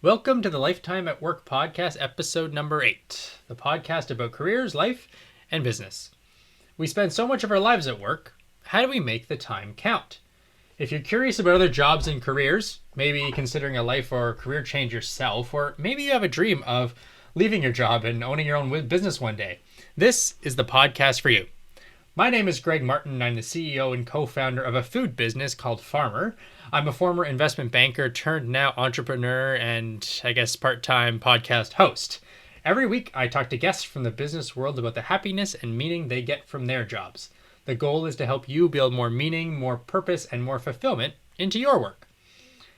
Welcome to the Lifetime at Work podcast, episode number 8, the podcast about careers, life, and business. We spend so much of our lives at work. How do we make the time count? If you're curious about other jobs and careers, maybe considering a life or career change yourself, or maybe you have a dream of leaving your job and owning your own business one day, this is the podcast for you. My name is Greg Martin. I'm the CEO and co-founder of a food business called Farmer. I'm a former investment banker turned now entrepreneur and I guess part-time podcast host. Every week I talk to guests from the business world about the happiness and meaning they get from their jobs. The goal is to help you build more meaning, more purpose, and more fulfillment into your work.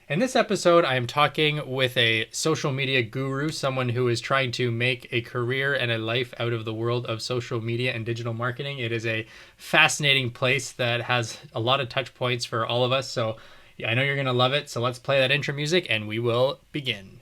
In this episode, I am talking with a social media guru, someone who is trying to make a career and a life out of the world of social media and digital marketing. It is a fascinating place that has a lot of touch points for all of us. So I know you're going to love it. So let's play that intro music and we will begin.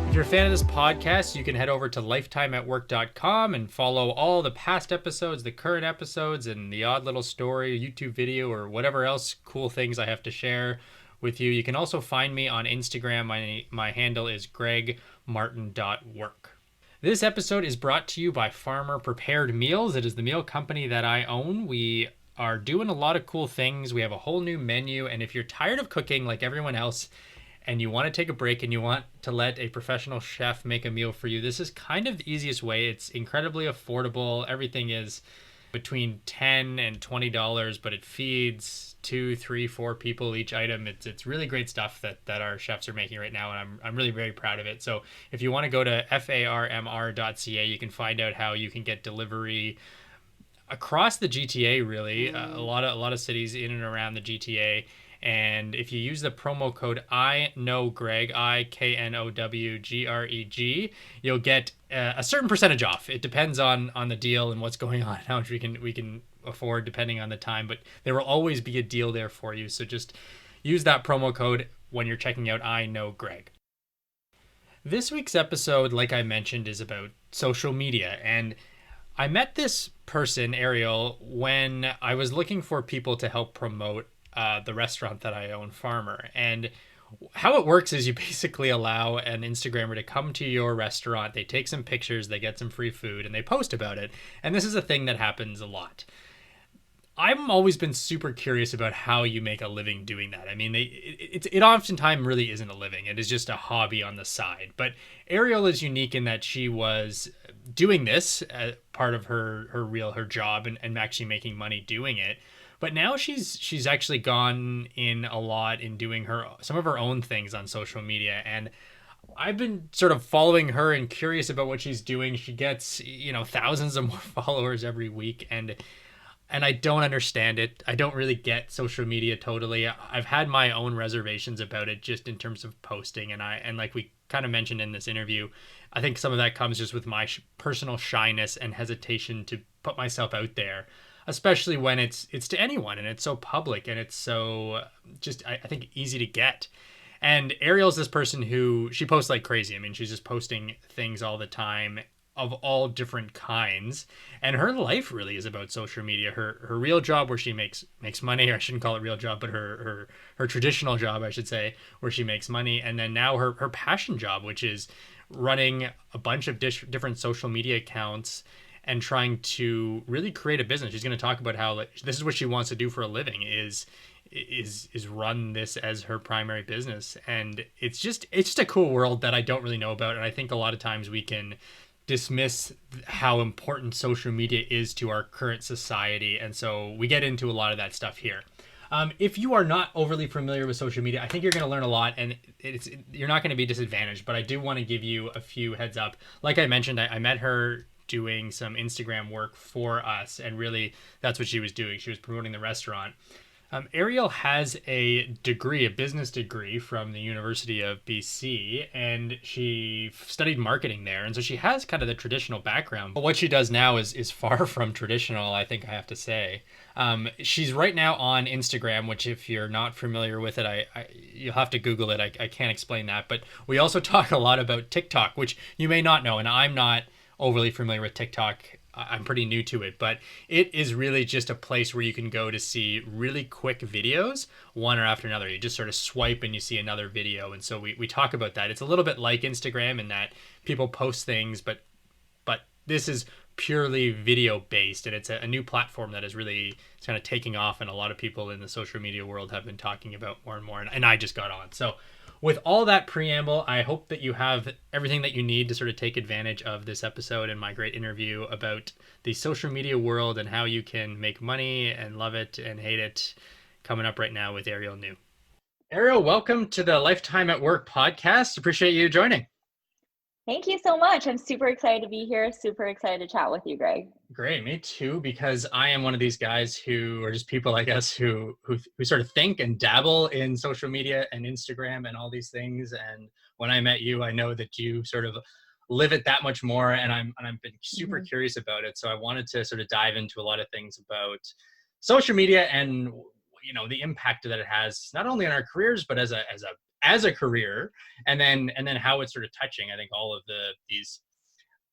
If you're a fan of this podcast, you can head over to lifetimeatwork.com and follow all the past episodes, the current episodes, and the odd little story, YouTube video, or whatever else cool things I have to share with you. You can also find me on Instagram. My handle is gregmartin.work. This episode is brought to you by Farmer Prepared Meals. It is the meal company that I own. We are doing a lot of cool things. We have a whole new menu, and if you're tired of cooking like everyone else, and you want to take a break and you want to let a professional chef make a meal for you, this is kind of the easiest way. It's incredibly affordable. Everything is between $10 and $20, but it feeds 2, 3, 4 people each item. It's really great stuff that our chefs are making right now, and I'm really very proud of it. So if you want to go to farmr.ca, you can find out how you can get delivery across the GTA, really. A lot of cities in and around the GTA. And if you use the promo code IKNOWGREG, IKNOWGREG, you'll get a certain percentage off. It depends on the deal and what's going on, how much we can afford depending on the time. But there will always be a deal there for you. So just use that promo code when you're checking out IKNOWGREG. This week's episode, like I mentioned, is about social media. And I met this person, Ariel, when I was looking for people to help promote the restaurant that I own, Farmer. And how it works is you basically allow an Instagrammer to come to your restaurant, they take some pictures, they get some free food, and they post about it. And this is a thing that happens a lot. I've always been super curious about how you make a living doing that. I mean, it oftentimes really isn't a living. It is just a hobby on the side. But Ariel is unique in that she was doing this as part of her job and actually making money doing it. But now she's actually gone in a lot in doing some of her own things on social media, and I've been sort of following her and curious about what she's doing. She gets, thousands of more followers every week, and I don't understand it. I don't really get social media totally. I've had my own reservations about it just in terms of posting, and like we kind of mentioned in this interview, I think some of that comes just with my personal shyness and hesitation to put myself out there, especially when it's to anyone and it's so public and it's so just, I think, easy to get. And Ariel's this person who, she posts like crazy. I mean, she's just posting things all the time of all different kinds. And her life really is about social media. Her real job where she makes money, or I shouldn't call it real job, but her traditional job, I should say, where she makes money. And then now her passion job, which is running a bunch of different social media accounts and trying to really create a business. She's going to talk about how this is what she wants to do for a living, is run this as her primary business. And it's just a cool world that I don't really know about. And I think a lot of times we can dismiss how important social media is to our current society. And so we get into a lot of that stuff here. If you are not overly familiar with social media, I think you're going to learn a lot, and you're not going to be disadvantaged. But I do want to give you a few heads up. Like I mentioned, I met her doing some Instagram work for us, and really that's what she was doing. She was promoting the restaurant. Ariel has a business degree from the University of BC, and she studied marketing there. And so she has kind of the traditional background. But what she does now is far from traditional, I think I have to say. She's right now on Instagram, which if you're not familiar with it, you'll have to Google it. I can't explain that. But we also talk a lot about TikTok, which you may not know, and I'm not overly familiar with TikTok I'm pretty new to it, but it is really just a place where you can go to see really quick videos, one or after another. You just sort of swipe and you see another video. And so we talk about that. It's a little bit like Instagram in that people post things, but this is purely video based, and it's a new platform that is really kind of taking off, and a lot of people in the social media world have been talking about more and more, and I just got on. So with all that preamble, I hope that you have everything that you need to sort of take advantage of this episode and my great interview about the social media world and how you can make money and love it and hate it, coming up right now with Ariel Niu. Ariel, welcome to the Lifetime at Work podcast. Appreciate you joining. Thank you so much. I'm super excited to be here. Super excited to chat with you, Greg. Great, me too, because I am one of these guys who are just people, I guess, who sort of think and dabble in social media and Instagram and all these things. And when I met you, I know that you sort of live it that much more, and I've been super curious about it. So I wanted to sort of dive into a lot of things about social media and the impact that it has not only on our careers but as a career, and then how it's sort of touching, I think, all of these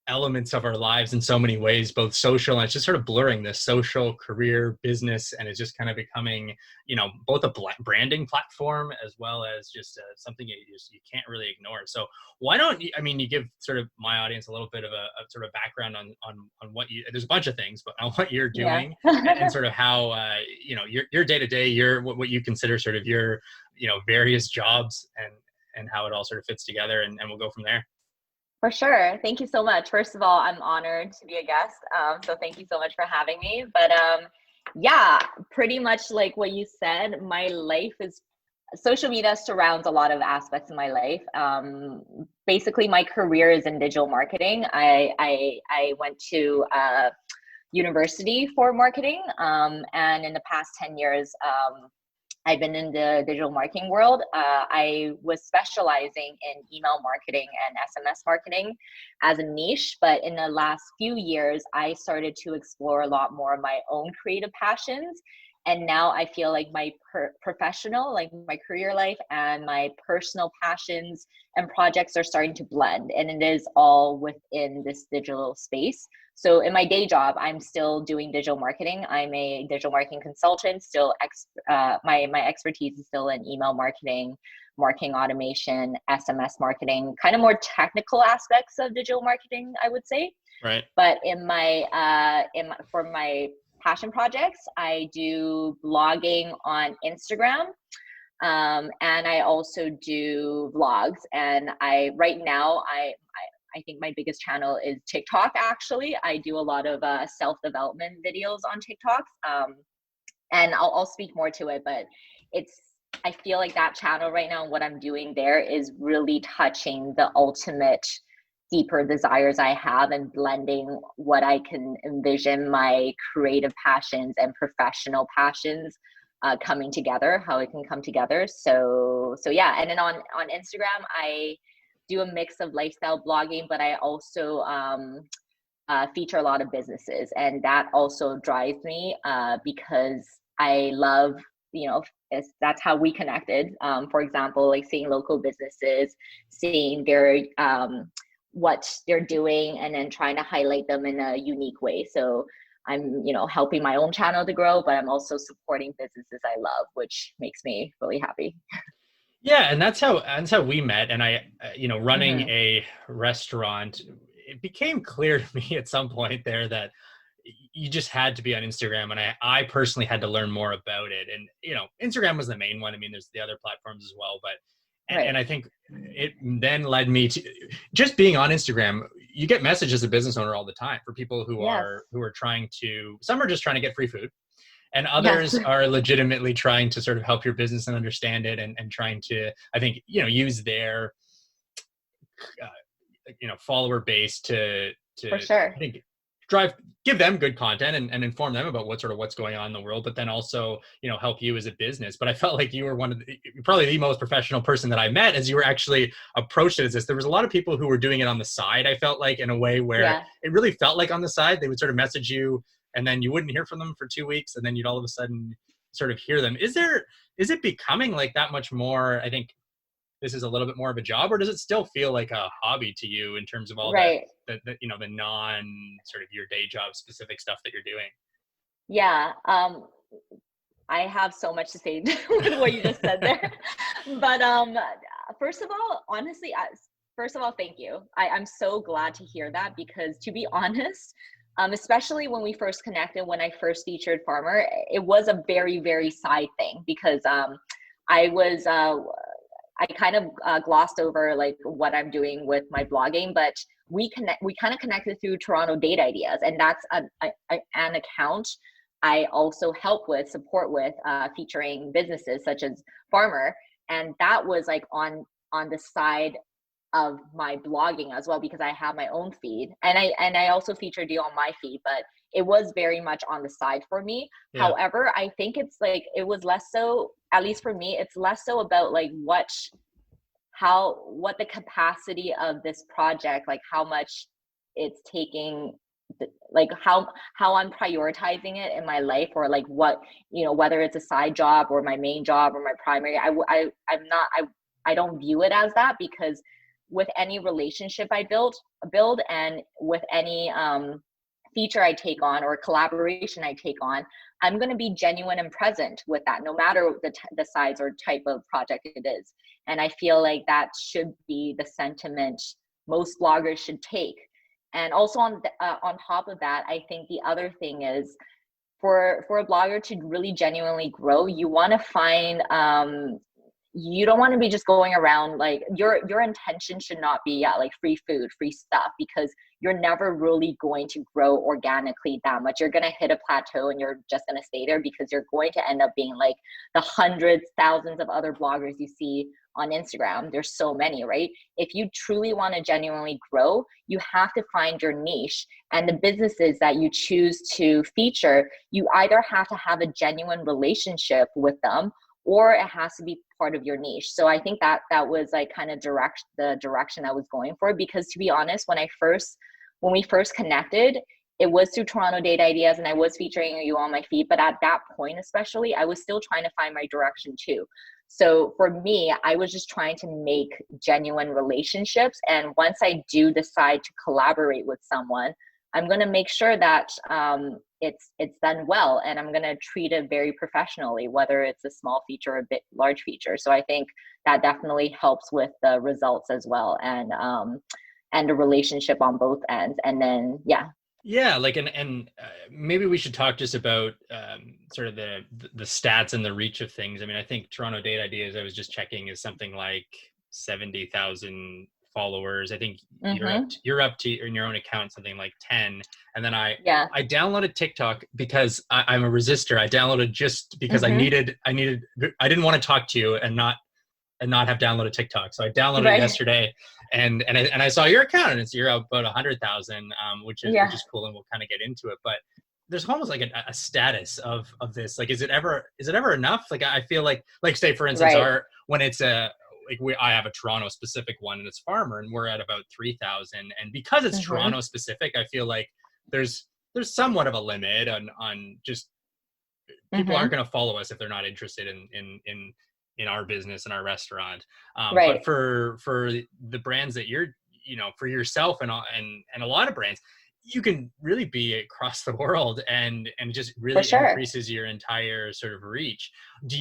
elements of our lives in so many ways, both social, and it's just sort of blurring this social, career, business, and it's just kind of becoming, both a branding platform as well as just something you can't really ignore. So why don't you give sort of my audience a little bit of a sort of background on what there's a bunch of things, but on what you're doing, and sort of how your day to day, what you consider sort of your various jobs, and how it all sort of fits together, and we'll go from there. For sure. Thank you so much. First of all, I'm honored to be a guest. So thank you so much for having me. But yeah, pretty much like what you said, my life is social media surrounds a lot of aspects of my life. Basically, my career is in digital marketing. I went to university for marketing, and in the past 10 years, I've been in the digital marketing world. I was specializing in email marketing and SMS marketing as a niche, but in the last few years, I started to explore a lot more of my own creative passions. And now I feel like my professional, like my career life, and my personal passions and projects are starting to blend, and it is all within this digital space. So in my day job, I'm still doing digital marketing. I'm a digital marketing consultant. Still, my expertise is still in email marketing, marketing automation, SMS marketing, kind of more technical aspects of digital marketing, I would say. Right. But for my passion projects, I do blogging on Instagram, and I also do vlogs. And right now I think my biggest channel is TikTok. Actually, I do a lot of self-development videos on TikTok, and I'll speak more to it. But I feel like that channel right now, what I'm doing there is really touching the ultimate deeper desires I have, and blending what I can envision my creative passions and professional passions coming together, how it can come together. So yeah. And then on Instagram, I do a mix of lifestyle blogging, but I also feature a lot of businesses, and that also drives me because I love, that's how we connected. For example, like seeing local businesses, seeing their what they're doing, and then trying to highlight them in a unique way. So I'm, helping my own channel to grow, but I'm also supporting businesses I love, which makes me really happy. Yeah, and that's how we met. And I, running a restaurant, it became clear to me at some point there that you just had to be on Instagram, and I personally had to learn more about it. And Instagram was the main one. I mean, there's the other platforms as well, but and I think it then led me to just being on Instagram. You get messages as a business owner all the time for people who are trying to. Some are just trying to get free food, and others are legitimately trying to sort of help your business and understand it, and trying to, I think, use their follower base to For sure. I think give them good content, and inform them about what's going on in the world, but then also help you as a business. But I felt like you were probably the most professional person that I met, as you were actually approached it as this. There was a lot of people who were doing it on the side, I felt like, in a way where it really felt like on the side they would sort of message you, and then you wouldn't hear from them for 2 weeks, and then you'd all of a sudden sort of hear them. Is it becoming like that much more, I think, this is a little bit more of a job, or does it still feel like a hobby to you in terms of all Right. the you know, the non sort of your day job specific stuff that you're doing? Yeah. I have so much to say with what you just said there. But first of all, honestly, first of all, thank you. I'm so glad to hear that, because to be honest, especially when we first connected, when I first featured Farmer, it was a very, very side thing, because I was I kind of glossed over like what I'm doing with my blogging, but we kind of connected through Toronto Date Ideas, and that's an account I also help with, support with, featuring businesses such as Farmer, and that was like on the side of my blogging as well, because I have my own feed, and I also featured you on my feed, but it was very much on the side for me. Yeah. However, I think it's like it was less so, at least for me, it's less so about like what the capacity of this project, like how much it's taking, like how I'm prioritizing it in my life, or like what, you know, whether it's a side job or my main job or my primary. I'm not, I don't view it as that, because with any relationship I build, and with any feature I take on or collaboration I take on, I'm going to be genuine and present with that, no matter the size or type of project it is. And I feel like that should be the sentiment most bloggers should take. And also on top of that, I think the other thing is, for a blogger to really genuinely grow, you want to find you don't want to be just going around, like your intention should not be, yeah, like free food, free stuff, because you're never really going to grow organically that much. You're going to hit a plateau and you're just going to stay there, because you're going to end up being like the hundreds, thousands of other bloggers you see on Instagram. There's so many, right? If you truly want to genuinely grow, you have to find your niche, and the businesses that you choose to feature, you either have to have a genuine relationship with them, or it has to be part of your niche. So I think that was like kind of the direction I was going for, because to be honest, when we first connected, it was through Toronto Date Ideas, and I was featuring you on my feed, but at that point especially, I was still trying to find my direction too. So for me, I was just trying to make genuine relationships, and once I do decide to collaborate with someone, I'm going to make sure that it's done well, and I'm going to treat it very professionally, whether it's a small feature or a bit large feature. So I think that definitely helps with the results as well, and the relationship on both ends. And then Yeah, like and maybe we should talk just about sort of the stats and the reach of things. I mean, I think Toronto Date Ideas, I was just checking, is something like 70,000 followers. I think you're up to in your own account something like 10. And then yeah. I downloaded TikTok because I'm a resistor. I downloaded just because I didn't want to talk to you and not have downloaded TikTok. So I downloaded it yesterday, and I saw your account, and you're about 100,000, which is cool, and we'll kind of get into it. But there's almost like a status of this. Like, is it ever enough? Like, I feel like say for instance, when it's I have a Toronto specific one, and it's Farmer, and we're at about 3,000, and because it's Toronto specific, I feel like there's somewhat of a limit on just people aren't going to follow us if they're not interested in our business and our restaurant. But for the brands that you're, you know, for yourself and a lot of brands, you can really be across the world, and it just really increases your entire sort of reach. Do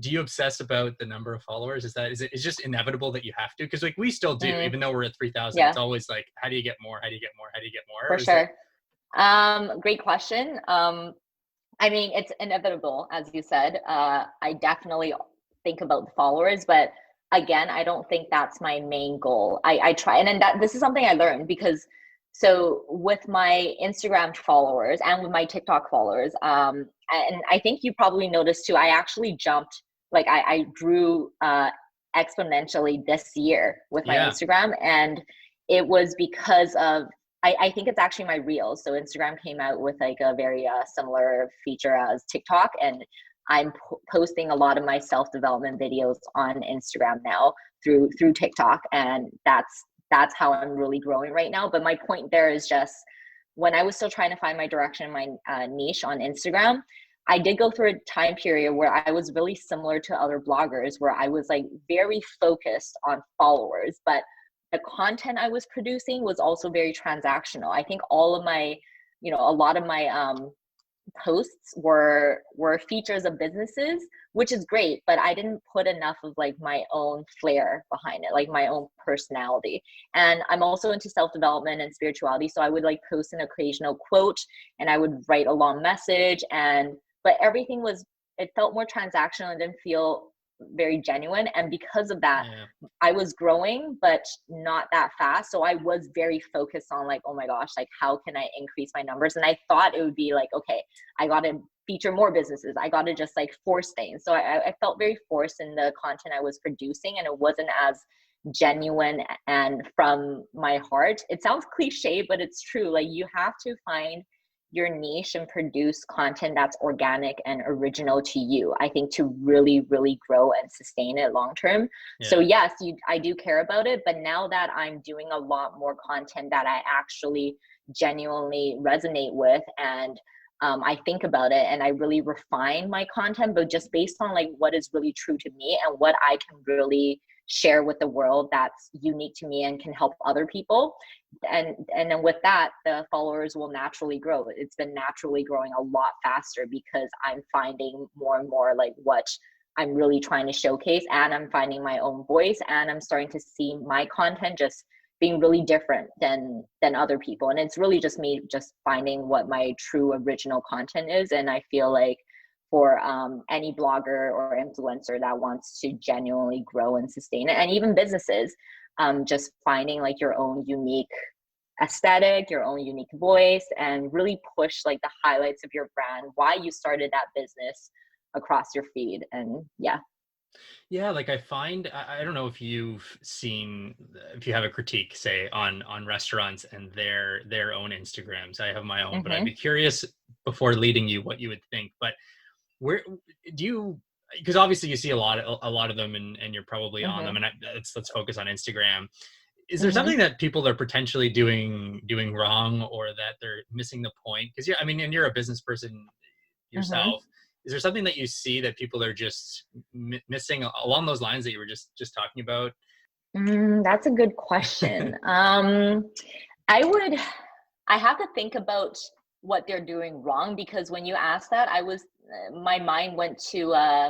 you obsess about the number of followers? Is it just inevitable that you have to? Because like we still do, even though we're at 3,000, it's always like, how do you get more? How do you get more? How do you get more? For sure. Great question. I mean, it's inevitable, as you said. I definitely think about the followers, but again, I don't think that's my main goal. I try, and then this is something I learned, because so with my Instagram followers and with my TikTok followers, and I think you probably noticed too, I actually jumped, like I grew exponentially this year with my Instagram, and it was because of I think it's actually my reels. So Instagram came out with like a very similar feature as TikTok, and I'm posting a lot of my self-development videos on Instagram now through TikTok, and that's how I'm really growing right now. But my point there is just, when I was still trying to find my direction, my niche on Instagram, I did go through a time period where I was really similar to other bloggers, where I was like very focused on followers, but the content I was producing was also very transactional. I think all of my, a lot of my posts were features of businesses, which is great, but I didn't put enough of like my own flair behind it, like my own personality. And I'm also into self-development and spirituality, so I would like post an occasional quote, and I would write a long message, and but everything was, it felt more transactional and didn't feel very genuine. And because of that, Yeah. I was growing, but not that fast. So I was very focused on like, oh my gosh, like how can I increase my numbers? And I thought it would be like, okay, I got to feature more businesses. I got to just like force things. So I felt very forced in the content I was producing, and it wasn't as genuine and from my heart. It sounds cliche, but it's true. Like you have to find your niche and produce content that's organic and original to you, I think, to really, really grow and sustain it long term. So Yeah. yes, I do care about it, but now that I'm doing a lot more content that I actually genuinely resonate with, and I think about it and I really refine my content, but just based on like what is really true to me and what I can really share with the world that's unique to me and can help other people. And then with that, the followers will naturally grow. It's been naturally growing a lot faster because I'm finding more and more like what I'm really trying to showcase, and I'm finding my own voice, and I'm starting to see my content just being really different than other people. And it's really just me just finding what my true original content is. And I feel like for any blogger or influencer that wants to genuinely grow and sustain it, and even businesses, just finding like your own unique aesthetic, your own unique voice, and really push like the highlights of your brand, why you started that business across your feed. And yeah. Yeah, like I find I don't know if you've seen, if you have a critique, say on restaurants and their own Instagrams. I have my own, but I'd Mm-hmm. be curious before leading you what you would think. But where do you, because obviously you see a lot of them, and you're probably on them, Mm-hmm. and let's focus on Instagram. Is there Mm-hmm. something that people are potentially doing wrong, or that they're missing the point? Because yeah, I mean, and you're a business person Mm-hmm. yourself. Is there something that you see that people are just missing along those lines that you were just talking about? That's a good question. I would, I have to think about what they're doing wrong, because when you asked that, my mind went to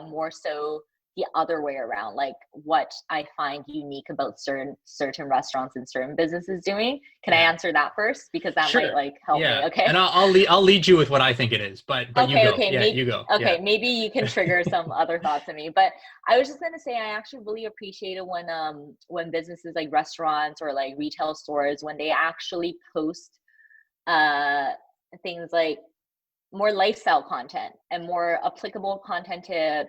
more so the other way around, like what I find unique about certain restaurants and certain businesses doing. Can I Yeah, answer that first? Because that might sure. like help me. Yeah, Okay. and I'll lead you with what I think it is, but you Okay, go. okay, Yeah, you go. Yeah, maybe you can trigger some other thoughts in me. But I was just gonna say I actually really appreciate it when businesses like restaurants or like retail stores, when they actually post uh things like more lifestyle content and more applicable content to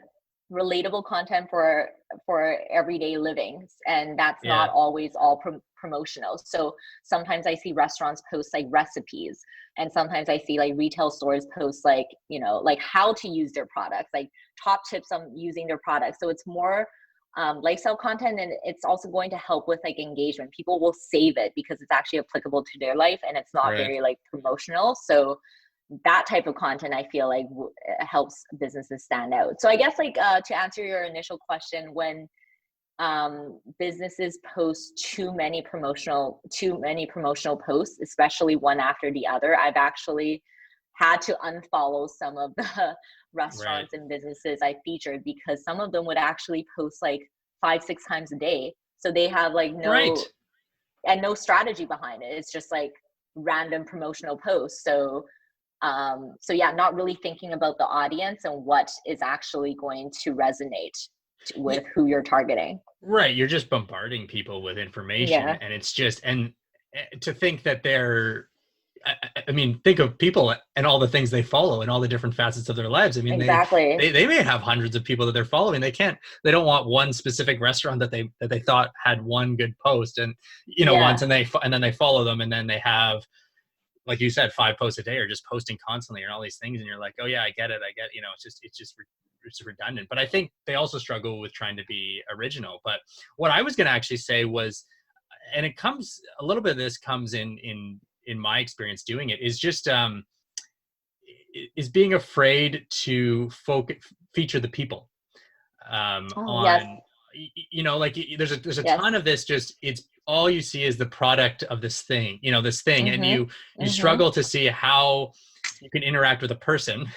relatable content for everyday livings, and that's not yeah, always all promotional. So sometimes I see restaurants post like recipes, and sometimes I see like retail stores post like, like how to use their products, like top tips on using their products. So it's more lifestyle content, and it's also going to help with like engagement. People will save it because it's actually applicable to their life, and it's not right. very like promotional. So that type of content I feel like helps businesses stand out. So I guess like to answer your initial question, when businesses post too many promotional posts, especially one after the other, I've actually had to unfollow some of the Right. restaurants and businesses I featured, because some of them would actually post like 5-6 times a day. So they have like Right. no strategy behind it. It's just like random promotional posts. So yeah, not really thinking about the audience and what is actually going to resonate Yeah, with who you're targeting. right. You're just bombarding people with information, Yeah, and it's just, and to think that they're, I mean, think of people and all the things they follow and all the different facets of their lives. I mean, they exactly. they they may have hundreds of people that they're following. They don't want one specific restaurant that they thought had one good post, and once, Yeah. and then they follow them, and then they have, like you said, 5 posts a day, or just posting constantly and all these things, and you're like, oh yeah, I get it, it's just redundant. But I think they also struggle with trying to be original. But what I was going to actually say was, and it comes a little bit of this comes in my experience doing it, is just is being afraid to feature the people Oh, yes. on like there's a Yes. ton of this, just it's all you see is the product of this thing, this thing, and Mhm. you Mhm. struggle to see how you can interact with a person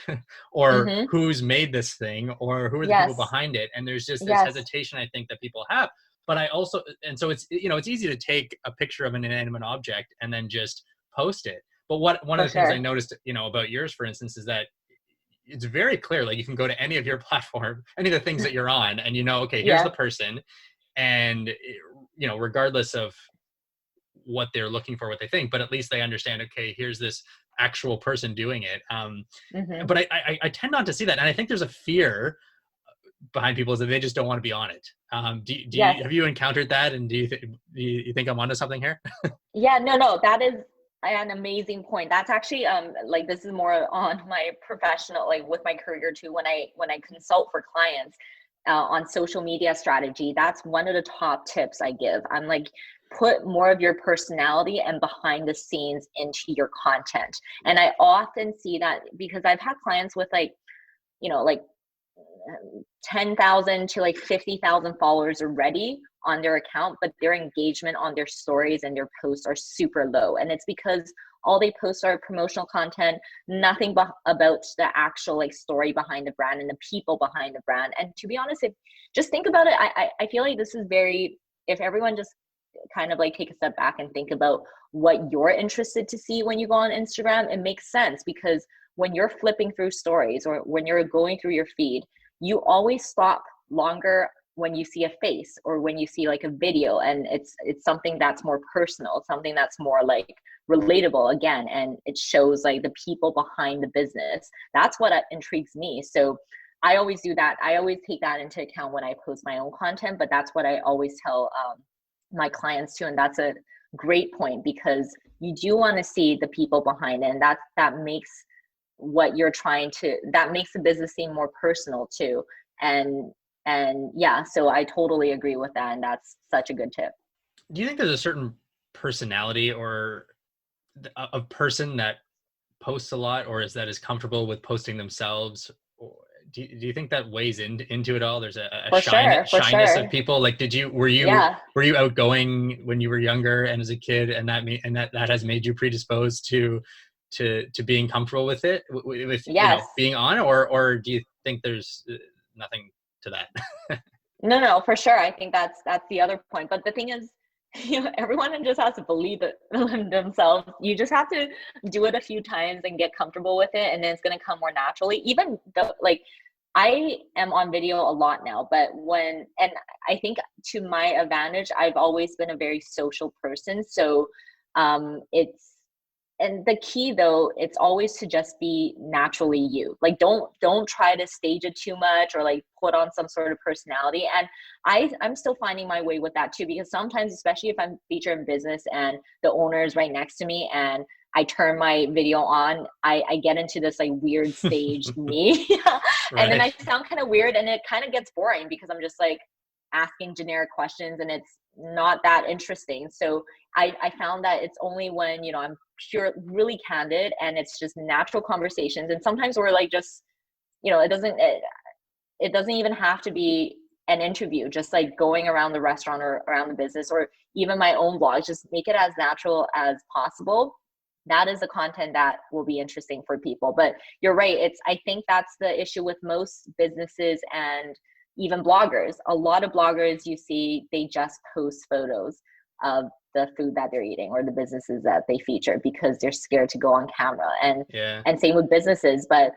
or Mhm. who's made this thing or who are the people Yes. behind it, and there's just this Yes. hesitation I think that people have. But I also, and so it's it's easy to take a picture of an inanimate object and then just post it. But one of For the things I sure. noticed about yours, for instance, is that it's very clear, like you can go to any of your platform, any of the things that you're on, and okay, here's the Yeah. person, and regardless of what they're looking for, what they think, but at least they understand, okay, here's this actual person doing it. Mhm. But I tend not to see that, and I think there's a fear behind people is that they just don't want to be on it. Do Yes. you, have you encountered that, and do you think I'm onto something here? Yeah, no, no, that is an amazing point. That's actually like this is more on my professional, like with my career too. When I consult for clients on social media strategy, that's one of the top tips I give. I'm like, put more of your personality and behind the scenes into your content. And I often see that because I've had clients with like 10,000 to like 50,000 followers already on their account, but their engagement on their stories and their posts are super low. And it's because all they post are promotional content, nothing about the actual like story behind the brand and the people behind the brand. And to be honest, if just think about it, I feel like this is very, if everyone just kind of like take a step back and think about what you're interested to see when you go on Instagram, it makes sense because when you're flipping through stories or when you're going through your feed, you always stop longer when you see a face or when you see like a video, and it's something that's more personal, something that's more like relatable again, and it shows like the people behind the business. That's what intrigues me. So I always do that. I always take that into account when I post my own content, but that's what I always tell my clients too. And that's a great point because you do want to see the people behind it, and that makes what you're trying to, that makes the business seem more personal too. And yeah, so I totally agree with that, and that's such a good tip. Do you think there's a certain personality or a person that posts a lot, or is comfortable with posting themselves? Or do you think that weighs into it all? There's a For sure, for shyness of sure. people. Like, Yeah. were you outgoing when you were younger and as a kid, and that has made you predisposed to being comfortable with it, with Yes. being on, or do you think there's nothing to that? No, no, for sure. I think that's the other point. But the thing is, everyone just has to believe it in themselves. You just have to do it a few times and get comfortable with it, and then it's gonna come more naturally. Even though, like, I am on video a lot now, but and I think to my advantage, I've always been a very social person. So, it's and the key though, it's always to just be naturally you. Like don't try to stage it too much or like put on some sort of personality. And I'm still finding my way with that too, because sometimes, especially if I'm featured in business and the owner is right next to me and I turn my video on, I get into this like weird staged me. And then Right. I sound kind of weird and it kind of gets boring because I'm just like asking generic questions and it's not that interesting. So I found that it's only when, I'm pure, really candid and it's just natural conversations. And sometimes we're like, just, it doesn't even have to be an interview, just like going around the restaurant or around the business or even my own vlogs, just make it as natural as possible. That is the content that will be interesting for people. But you're right. I think that's the issue with most businesses and even bloggers. A lot of bloggers you see, they just post photos of the food that they're eating or the businesses that they feature because they're scared to go on camera. And Yeah. and same with businesses. But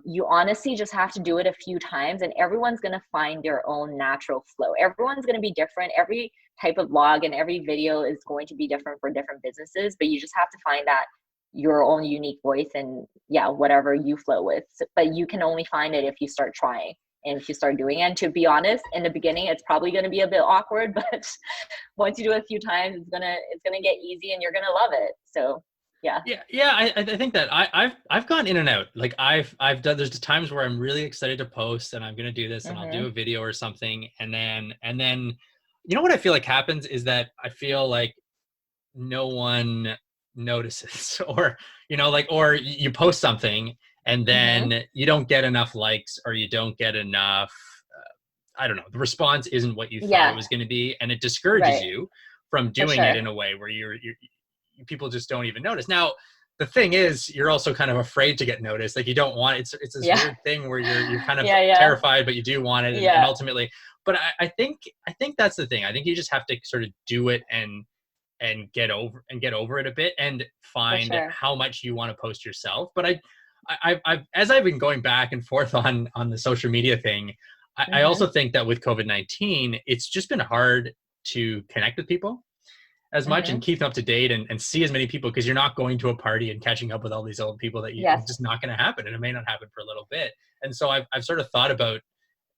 you honestly just have to do it a few times and everyone's going to find their own natural flow. Everyone's going to be different. Every type of vlog and every video is going to be different for different businesses, but you just have to find that your own unique voice and yeah, whatever you flow with. But you can only find it if you start trying and if you start doing it. And to be honest, in the beginning, it's probably going to be a bit awkward, but once you do it a few times, it's gonna get easy and you're gonna love it. So yeah. Yeah. I think that I've gone in and out. Like I've done. There's times where I'm really excited to post, and I'm gonna do this, and I'll do Mm-hmm. a video or something, and then, what I feel like happens is that I feel like no one notices or, like, or you post something and Mm-hmm. then you don't get enough likes or you don't get enough, I don't know, the response isn't what you thought it Yeah. was going to be. And it discourages Right. you from For doing it sure. in a way where people just don't even notice. Now, the thing is, you're also kind of afraid to get noticed. Like you don't want it's this Yeah. weird thing where you're kind of Yeah. Yeah. terrified, but you do want it, and Yeah. ultimately. But I think that's the thing. I think you just have to sort of do it and get over it a bit and For find sure. how much you want to post yourself. But I've as I've been going back and forth on the social media thing, I Mm-hmm. also think that with COVID-19, it's just been hard to connect with people as much and Mm-hmm. keep them up to date and see as many people, because you're not going to a party and catching up with all these old people that it's Yes. just not going to happen, and it may not happen for a little bit. And so I've sort of thought about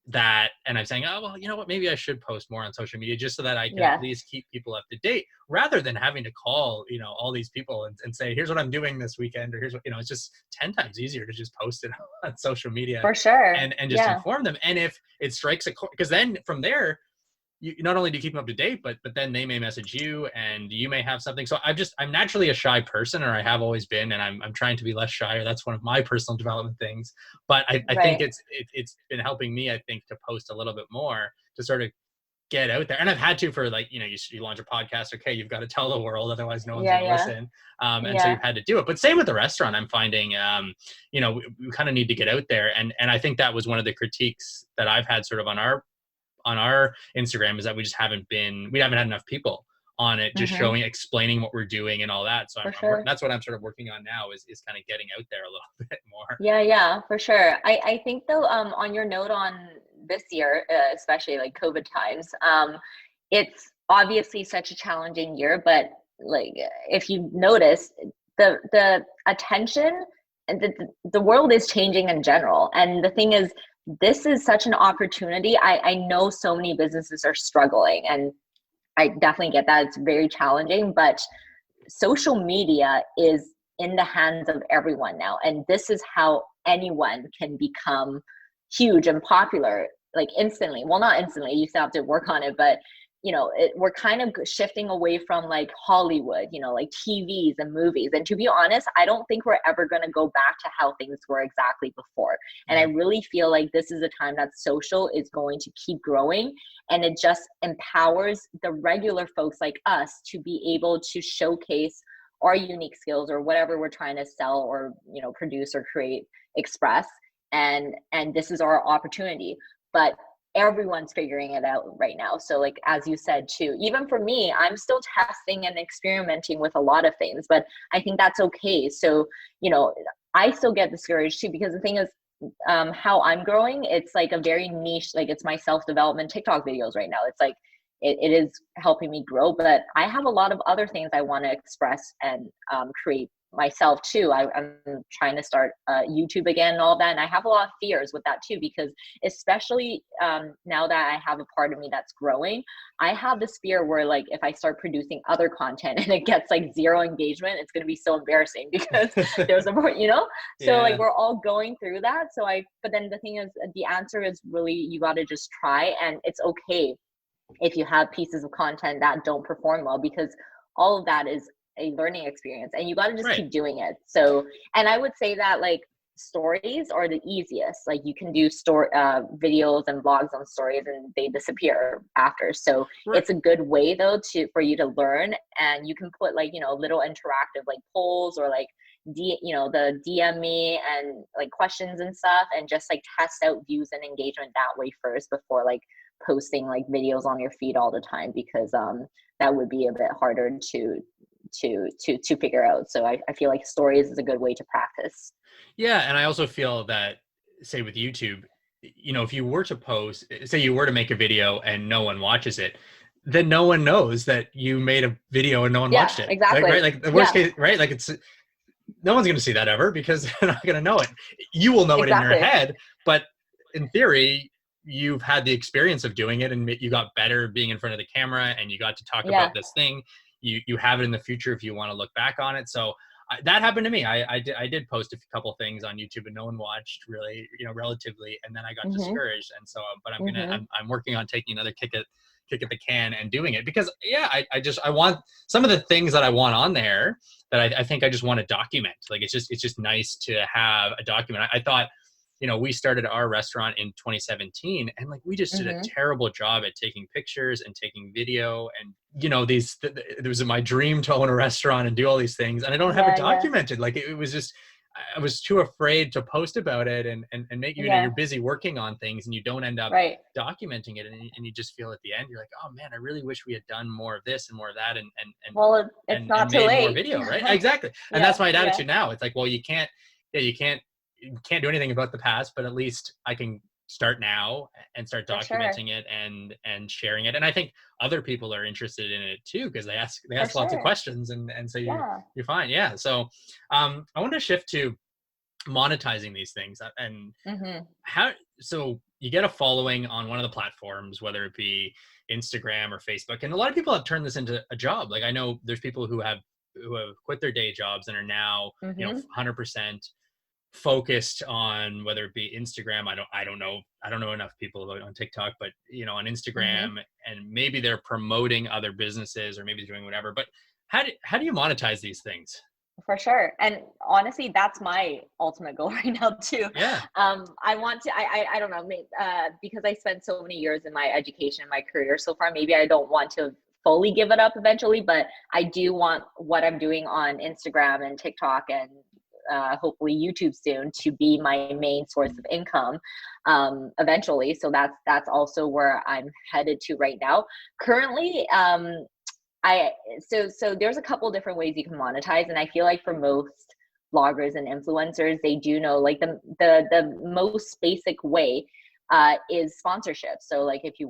that, and I'm saying, oh well, you know what, maybe I should post more on social media just so that I can at Yes. least keep people up to date, rather than having to call all these people and say, here's what I'm doing this weekend, or here's what it's just 10 times easier to just post it on social media For sure. and just Yeah. inform them. And if it strikes a because then from there, you not only do you keep them up to date, but then they may message you and you may have something. So I'm naturally a shy person, or I have always been, and I'm trying to be less shy, or that's one of my personal development things. But I think Right. it's been helping me, I think, to post a little bit more, to sort of get out there. And I've had to for, like, you launch a podcast, okay, you've got to tell the world, otherwise no one's Yeah. going to Yeah. listen. And so Yeah. you've had to do it. But same with the restaurant, I'm finding, we kind of need to get out there. And I think that was one of the critiques that I've had sort of on our Instagram, is that we haven't had enough people on it, just Mm-hmm. showing, explaining what we're doing and all that. So For sure. that's what I'm sort of working on now, is kind of getting out there a little bit more. Yeah, yeah, for sure. I think though, on your note on this year, especially like COVID times, it's obviously such a challenging year, but like if you notice, the attention and the world is changing in general. And the thing is, this is such an opportunity. I know so many businesses are struggling, and I definitely get that. It's very challenging, but social media is in the hands of everyone now, and this is how anyone can become huge and popular, like instantly. Well, not instantly, you still have to work on it, but we're kind of shifting away from like Hollywood, like TVs and movies. And to be honest, I don't think we're ever going to go back to how things were exactly before. And I Mm. really feel like this is a time that social is going to keep growing, and it just empowers the regular folks like us to be able to showcase our unique skills or whatever we're trying to sell or produce or create, express. And this is our opportunity. But everyone's figuring it out right now. So like as you said too, even for me, I'm still testing and experimenting with a lot of things, but I think that's okay. So I still get discouraged too, because the thing is, how I'm growing, it's like a very niche, like it's my self-development TikTok videos right now. It's like it is helping me grow, but I have a lot of other things I want to express and create myself too. I'm trying to start YouTube again and all that, and I have a lot of fears with that too, because especially now that I have a part of me that's growing, I have this fear where like if I start producing other content and it gets like zero engagement, it's going to be so embarrassing because there's so like Yeah. we're all going through that. But then the thing is, the answer is really, you got to just try, and it's okay if you have pieces of content that don't perform well, because all of that is a learning experience, and you got to just Right. keep doing it. So, and I would say that like stories are the easiest. Like you can do story videos and vlogs on stories, and they disappear after. So Right. it's a good way though for you to learn, and you can put like little interactive like polls, or like the DM me and like questions and stuff, and just like test out views and engagement that way first before like posting like videos on your feed all the time, because that would be a bit harder to figure out. So I feel like stories is a good way to practice. Yeah, and I also feel that, say with YouTube, if you were to post, say you were to make a video and no one watches it, then no one knows that you made a video and no one Yeah, watched it. Like, right? exactly. Like the worst Yeah, case, right? Like it's no one's going to see that ever, because they're not going to know it. You will know it in your exactly. head, but in theory, you've had the experience of doing it, and you got better being in front of the camera, and you got to talk about Yeah. this thing. You have it in the future if you want to look back on it. So that happened to me. I did post a couple things on YouTube and no one watched really, relatively, and then I got Mhm. discouraged. And so, but Mhm. I'm working on taking another kick at kick at the can and doing it, because I want some of the things that I want on there that I think I just want to document. Like it's just nice to have a document. I thought, we started our restaurant in 2017, and like we just did a Mm-hmm. terrible job at taking pictures and taking video, and it was my dream to own a restaurant and do all these things, and I don't have it Yeah, yeah, documented. Like it was just, I was too afraid to post about it and make, yeah. you're busy working on things and you don't end up Right. documenting it, and you just feel at the end, you're like, oh man, I really wish we had done more of this and more of that, Well, it's and not too made more late. video, right? Exactly. And Yeah, that's my yeah, attitude now. It's like, well, you can't do anything about the past, but at least I can start now and start for sure, documenting it and sharing it. And I think other people are interested in it too, because they ask for lots of sure. questions, and so Yeah. you're fine. Yeah. So I want to shift to monetizing these things, and Mm-hmm. how, so you get a following on one of the platforms, whether it be Instagram or Facebook, and a lot of people have turned this into a job. Like I know there's people who have quit their day jobs and are now, Mm-hmm. 100% focused on, whether it be Instagram. I don't know enough people on TikTok, but on Mm-hmm. Instagram, and maybe they're promoting other businesses, or maybe they're doing whatever. But how do you monetize these things? For sure. And honestly, that's my ultimate goal right now too. Yeah. I want to, I don't know, because I spent so many years in my education, my career so far, maybe I don't want to fully give it up eventually, but I do want what I'm doing on Instagram and TikTok and hopefully YouTube soon to be my main source of income eventually. So that's also where I'm headed to right now. Currently, I so there's a couple different ways you can monetize, and I feel like for most bloggers and influencers, they do know like the most basic way is sponsorship. So like if you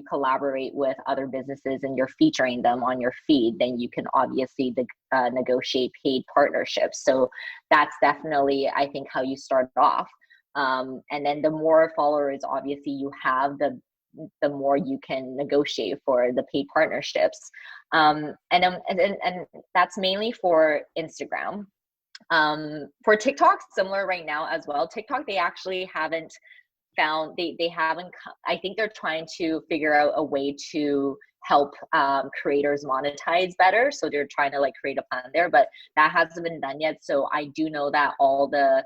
collaborate with other businesses and you're featuring them on your feed, then you can obviously negotiate paid partnerships. So that's definitely, I think, how you start off. And then the more followers obviously you have, the more you can negotiate for the paid partnerships. And that's mainly for Instagram. For TikTok, similar right now as well. TikTok, they actually haven't found, they haven't, I think they're trying to figure out a way to help creators monetize better. So they're trying to like create a plan there, but that hasn't been done yet. So I do know that all the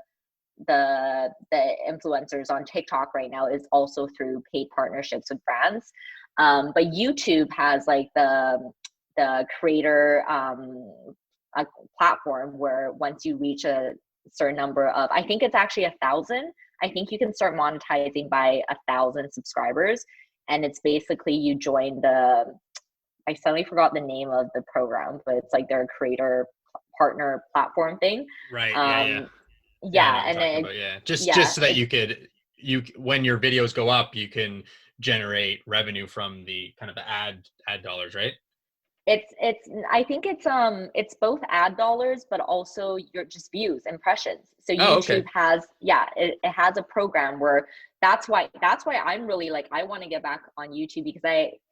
influencers on TikTok right now is also through paid partnerships with brands. But YouTube has like the creator a platform where once you reach a certain number of, I think it's actually 1,000. I think you can start monetizing by 1,000 subscribers, and it's basically you join I suddenly forgot the name of the program, but it's like their creator partner platform thing. Right. Yeah. Yeah. Um, Yeah, I know yeah, what you're and talking then about. Yeah. Just yeah, so that when your videos go up, you can generate revenue from the kind of the ad dollars, right? it's I think it's both ad dollars, but also your just views, impressions. So Oh, YouTube okay. has, yeah, it has a program where that's why I'm really like, I want to get back on YouTube, because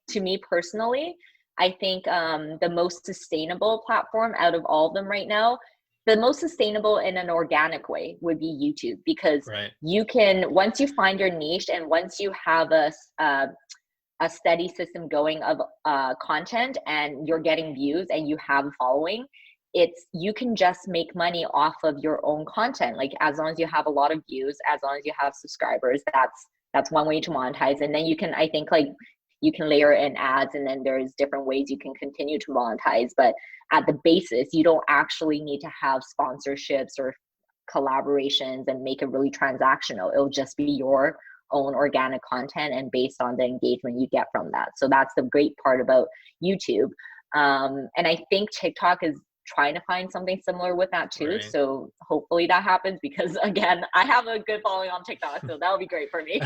to me personally, I think the most sustainable platform out of all of them right now, the most sustainable in an organic way would be YouTube, because Right. you can, once you find your niche and once you have a steady system going of content and you're getting views and you have a following, you can just make money off of your own content. Like as long as you have a lot of views, as long as you have subscribers, that's one way to monetize. And then you can, I think, like you can layer in ads, and then there's different ways you can continue to monetize. But at the basis, you don't actually need to have sponsorships or collaborations and make it really transactional. It'll just be your own organic content and based on the engagement you get from that. So that's the great part about YouTube. And I think TikTok is trying to find something similar with that too. Right. So hopefully that happens, because again, I have a good following on TikTok, so that would be great for me.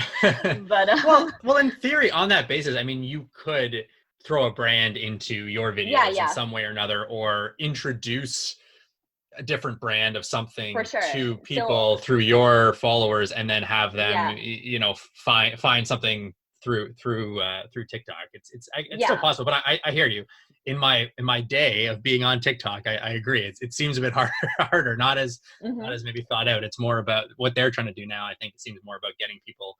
But Well, in theory, on that basis, I mean, you could throw a brand into your yeah, videos in yeah, some way or another, or introduce a different brand of for something sure. to So people through your followers, and then have them, yeah, find something through TikTok. It's still yeah. possible, but I hear you. In my day of being on TikTok, I agree. It seems a bit harder, not as Hmm. maybe thought out. It's more about what they're trying to do now. I think it seems more about getting people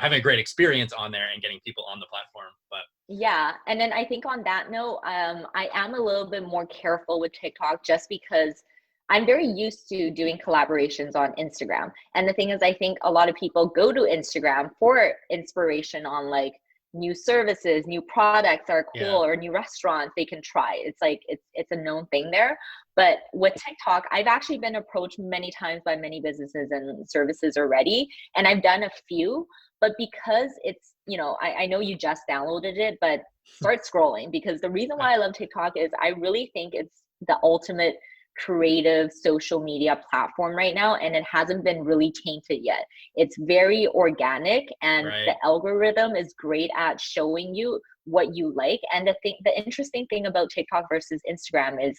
having a great experience on there and getting people on the platform. But Yeah. And then I think on that note, I am a little bit more careful with TikTok just because I'm very used to doing collaborations on Instagram. And the thing is, I think a lot of people go to Instagram for inspiration on like new services, new products are yeah, cool, or new restaurants they can try. It's like it's a known thing there. But with TikTok, I've actually been approached many times by many businesses and services already, and I've done a few, but because it's, I know you just downloaded it, but start scrolling, because the reason why I love TikTok is I really think it's the ultimate creative social media platform right now, and it hasn't been really tainted yet. It's very organic, and the right, algorithm is great at showing you what you like. And the interesting thing about TikTok versus Instagram is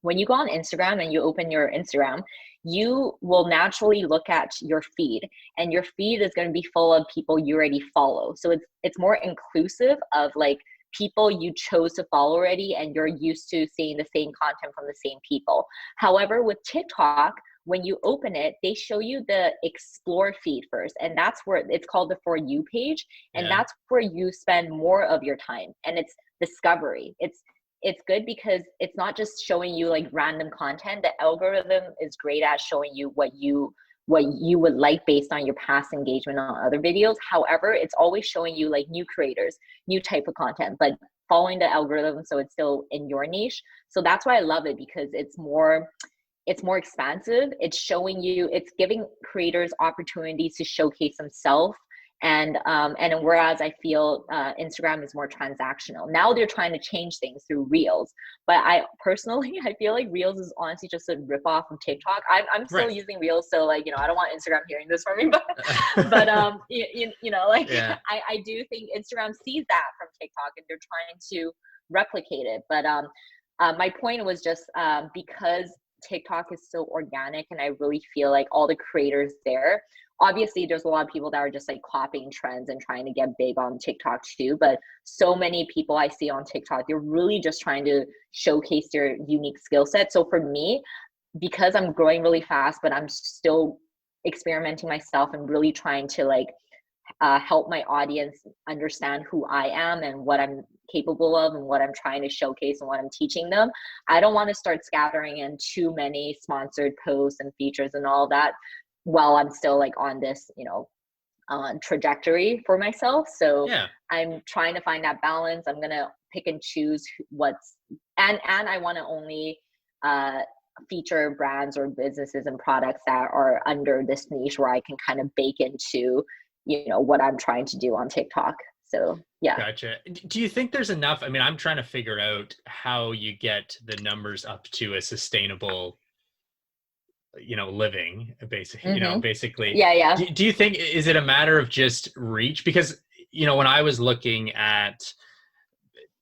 when you go on Instagram and you open your Instagram, you will naturally look at your feed, and your feed is going to be full of people you already follow. So it's more inclusive of like people you chose to follow already, and you're used to seeing the same content from the same people. However, with TikTok, when you open it, they show you the explore feed first, and that's where it's called the For You page, and yeah, that's where you spend more of your time, and it's discovery. It's good because it's not just showing you like random content. The algorithm is great at showing you what you would like based on your past engagement on other videos. However, it's always showing you like new creators, new type of content, but following the algorithm so it's still in your niche. So that's why I love it, because it's more expansive. It's showing you, it's giving creators opportunities to showcase themselves. And whereas I feel Instagram is more transactional. Now they're trying to change things through Reels, but I personally I feel like Reels is honestly just a rip off of TikTok. I'm still right, using Reels, so like I don't want Instagram hearing this from me, but like yeah, I do think Instagram sees that from TikTok, and they're trying to replicate it. But my point was just because TikTok is so organic, and I really feel like all the creators there, obviously there's a lot of people that are just like copying trends and trying to get big on TikTok too, but so many people I see on TikTok, they're really just trying to showcase their unique skill set. So for me, because I'm growing really fast, but I'm still experimenting myself and really trying to like help my audience understand who I am and what I'm capable of and what I'm trying to showcase and what I'm teaching them. I don't want to start scattering in too many sponsored posts and features and all that while I'm still like on this, trajectory for myself. So yeah. I'm trying to find that balance. I'm gonna pick and choose what's and I want to only uh feature brands or businesses and products that are under this niche where I can kind of bake into what I'm trying to do on TikTok. So yeah. Gotcha. Do you think there's enough? I mean, I'm trying to figure out how you get the numbers up to a sustainable, living, basically, Mm-hmm. basically. Yeah, yeah. Do you think, is it a matter of just reach? Because, when I was looking at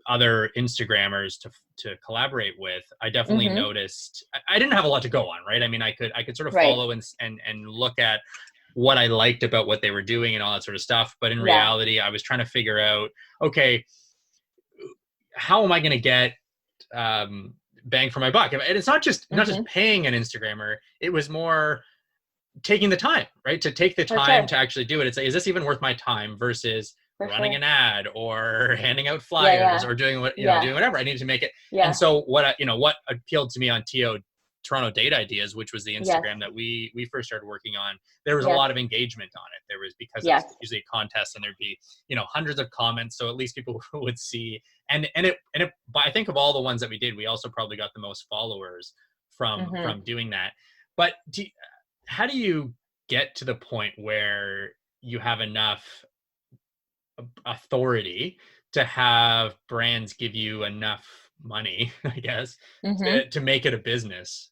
other Instagrammers to collaborate with, I definitely Mm-hmm. noticed I didn't have a lot to go on, right? I mean, I could sort of Right. follow and look at what I liked about what they were doing and all that sort of stuff. But in Yeah. reality, I was trying to figure out, okay, how am I going to get bang for my buck? And it's not just Mm-hmm. paying an Instagrammer. It was more taking the time, right? To take the For time sure. to actually do it. It's like, is this even worth my time versus For running sure. an ad or handing out Yeah, flyers yeah. or Yeah. doing whatever I need to make it. And Yeah. so what appealed to me on Toronto Date Ideas, which was the Yes. Instagram that we first started working on, there was a Yes. lot of engagement on it. There was, because it was Yes. usually a contest, and there'd be hundreds of comments, so at least people would see. But I think of all the ones that we did, we also probably got the most followers Mm-hmm. from doing that. But how do you get to the point where you have enough authority to have brands give you enough money, I guess, Mm-hmm. to make it a business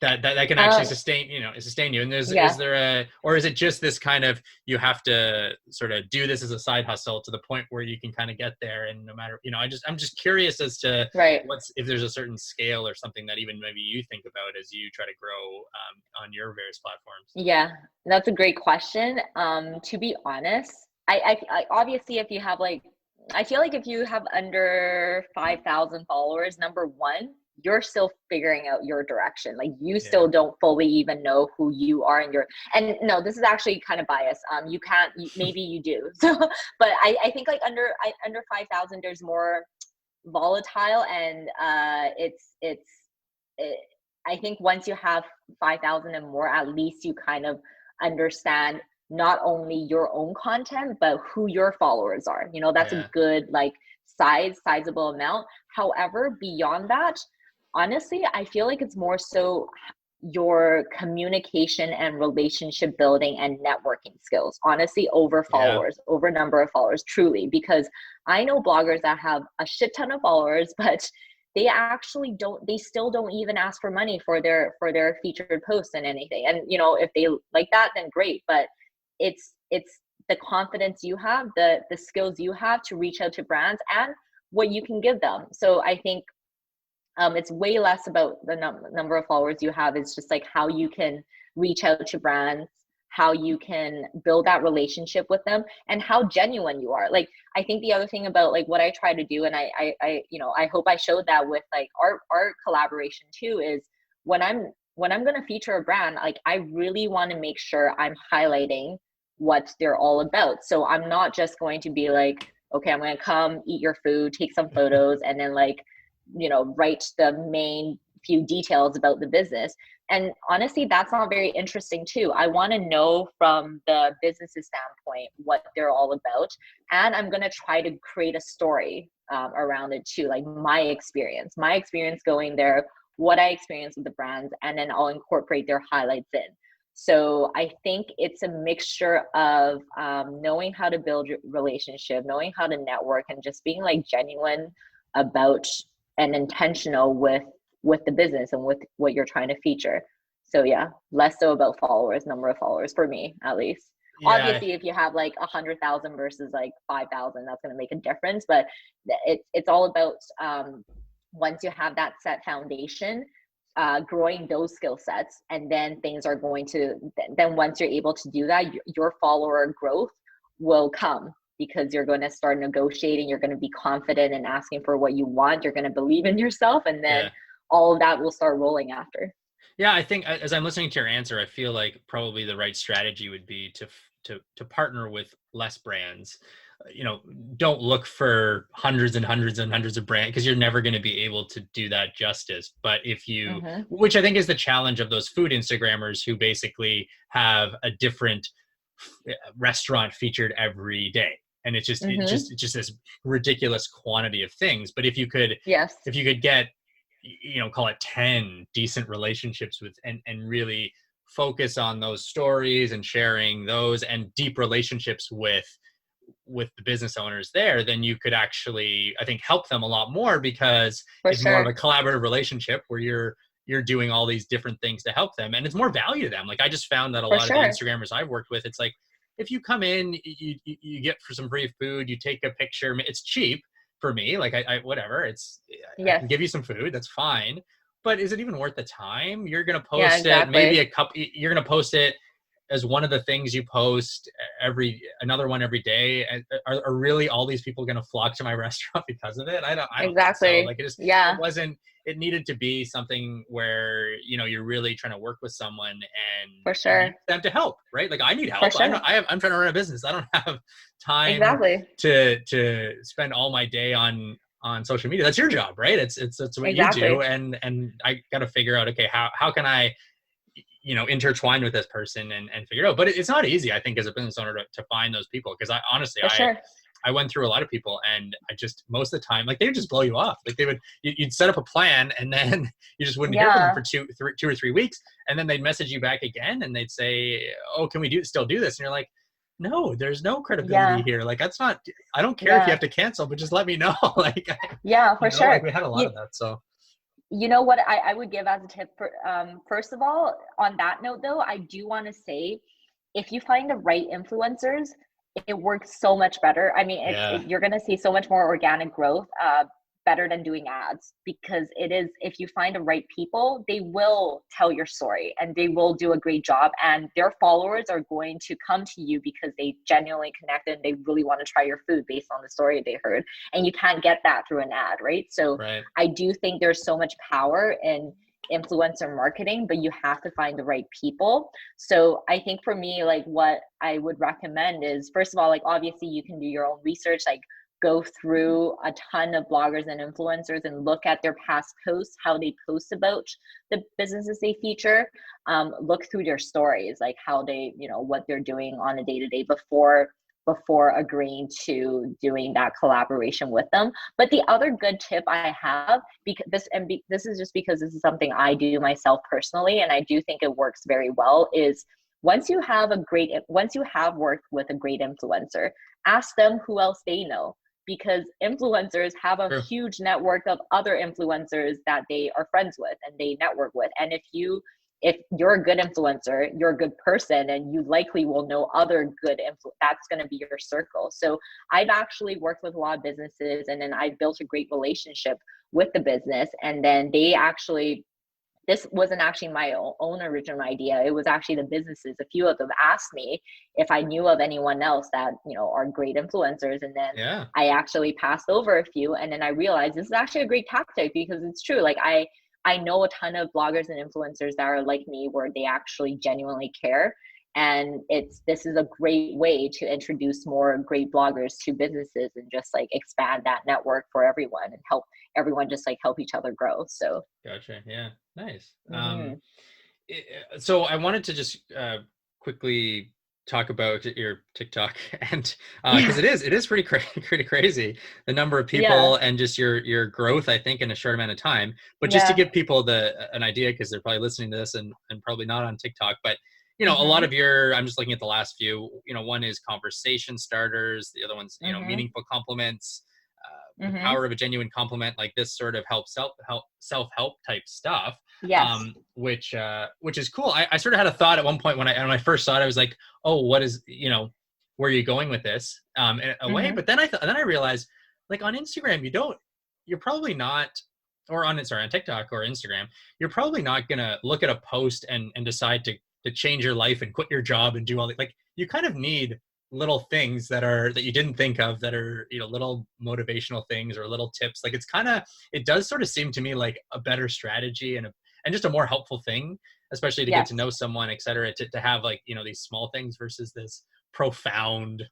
that can actually Um, sustain you? And is yeah. there or is it just this kind of, you have to sort of do this as a side hustle to the point where you can kind of get there, and no matter, I'm just curious as to Right. if there's a certain scale or something that even maybe you think about as you try to grow on your various platforms. Yeah, that's a great question. To be honest, I obviously if you have like, I feel like if you have under 5,000 followers, number one, you're still figuring out your direction. Like you Yeah. still don't fully even know who you are, and no, this is actually kind of biased. You can't, maybe you do. So, but I think like under 5,000, there's more volatile, and it, I think once you have 5,000 and more, at least you kind of understand not only your own content, but who your followers are. That's a Yeah. good like sizable amount. However, beyond that, honestly, I feel like it's more so your communication and relationship building and networking skills, honestly, over Yeah. followers, over number of followers, truly. Because I know bloggers that have a shit ton of followers, but they still don't even ask for money for their featured posts and anything. And if they like that, then great. But it's the confidence you have, the skills you have to reach out to brands, and what you can give them. So I think it's way less about the number of followers you have. It's just like how you can reach out to brands, how you can build that relationship with them, and how genuine you are. Like, I think the other thing about like what I try to do, and I hope I showed that with like our collaboration too, is when I'm going to feature a brand, like I really want to make sure I'm highlighting what they're all about. So I'm not just going to be like, okay, I'm going to come eat your food, take some photos, and then like write the main few details about the business. And honestly, that's not very interesting too. I want to know from the business's standpoint what they're all about. And I'm going to try to create a story around it too, like my experience going there, what I experienced with the brands, and then I'll incorporate their highlights in. So I think it's a mixture of knowing how to build your relationship, knowing how to network, and just being like genuine about and intentional with the business and with what you're trying to feature. So yeah, less so about followers, number of followers, for me at least. Yeah. Obviously, if you have like 100,000 versus like 5,000, that's going to make a difference. But it's all about once you have that set foundation, growing those skill sets, and then things are going to. Then once you're able to do that, your follower growth will come, because you're going to start negotiating, you're going to be confident in asking for what you want, you're going to believe in yourself, and then Yeah. all of that will start rolling after. Yeah, I think as I'm listening to your answer, I feel like probably the right strategy would be to partner with less brands. Don't look for hundreds and hundreds and hundreds of brands, because you're never going to be able to do that justice. But if you, Mm-hmm. which I think is the challenge of those food Instagrammers who basically have a different restaurant featured every day, and Mm-hmm. it's just this ridiculous quantity of things. But Yes. if you could get, call it 10 decent relationships with, and really focus on those stories and sharing those, and deep relationships with the business owners there, then you could actually, I think, help them a lot more, because For it's more of a sure. collaborative relationship where you're doing all these different things to help them, and it's more value to them. Like, I just found that a For lot of the sure. Instagrammers I've worked with, it's like, if you come in, you get for some free food, you take a picture, it's cheap for me. Like, I whatever, I Yes. can give you some food, that's fine. But is it even worth the time? You're gonna Yeah, post it maybe exactly. a couple, you're gonna post it as one of the things you post another one every day. Are really all these people going to flock to my restaurant because of it? I don't think so. Exactly. Like, it Yeah. wasn't, it needed to be something where, you're really trying to work with someone, For and use sure. them to help, right? Like, I need For help. sure. I'm trying to run a business. I don't have time Exactly. to spend all my day on social media. That's your job, right? It's what you do. Exactly. And I got to figure out, okay, how can I, intertwine with this person, and figure it out. But it's not easy, I think, as a business owner to find those people, because I honestly, For sure. I went through a lot of people, and I just, most of the time, like, they would just blow you off. Like, you'd set up a plan, and then you just wouldn't hear from them Yeah. for 2 or 3 weeks, and then they'd message you back again, and they'd say, oh, can we still do this? And you're like, no, there's no credibility Yeah. here. Like, that's not, I don't care if you Yeah. have to cancel, but just let me know. Like, Yeah, for like, sure. we had a lot You, of that. So you know what I would give as a tip for, first of all, on that note though, I do want to say, if you find the right influencers, it works so much better. I mean, yeah. you're going to see so much more organic growth, better than doing ads, because it is, if you find the right people, they will tell your story and they will do a great job, and their followers are going to come to you because they genuinely connected and they really want to try your food based on the story they heard, and you can't get that through an ad, right? So Right. I do think there's so much power in influencer marketing, but you have to find the right people. So I think for me, like what I would recommend is, first of all, like obviously you can do your own research, like go through a ton of bloggers and influencers and look at their past posts, how they post about the businesses they feature. Look through their stories, like how they, you know, what they're doing on a day-to-day before agreeing to doing that collaboration with them. But the other good tip I have, because this is just because this is something I do myself personally, and I do think it works very well, is once you have worked with a great influencer, ask them who else they know, because influencers have a True. huge network of other influencers that they are friends with and they network with. And if you're a good influencer, you're a good person, and you likely will know other that's going to be your circle. So I've actually worked with a lot of businesses, and then I built a great relationship with the business. And then this wasn't actually my own original idea. It was actually the businesses. A few of them asked me if I knew of anyone else that, you know, are great influencers. And then Yeah. I actually passed over a few. And then I realized this is actually a great tactic, because it's true. Like I know a ton of bloggers and influencers that are like me, where they actually genuinely care. And this is a great way to introduce more great bloggers to businesses and just like expand that network for everyone and help everyone just like help each other grow. So Gotcha. Yeah. Nice. mhm. So I wanted to just quickly talk about your TikTok, and because Yeah. it is pretty crazy, the number of Yeah. people and just your growth, I think, in a short amount of time. But just to Yeah. give people an idea, because they're probably listening to this and probably not on TikTok, but a lot Mhm. of your, I'm just looking at the last few. One is conversation starters, the other one's Mhm. meaningful compliments, the Mhm. power of a genuine compliment, like this sort of self help type stuff, Yes. which is cool. I sort of had a thought at one point when I first saw it. I was like, oh, what is, where are you going with this, in a way? Mhm. But then I realized, like, on Instagram, you're probably not, or on TikTok or Instagram, you're probably not gonna look at a post and decide to change your life and quit your job and do all that. Like, you kind of need little things that you didn't think of, that are, little motivational things or little tips. Like, it does sort of seem to me like a better strategy, and just a more helpful thing, especially to get to Yes. know someone, et cetera, to have, like, these small things versus this profound,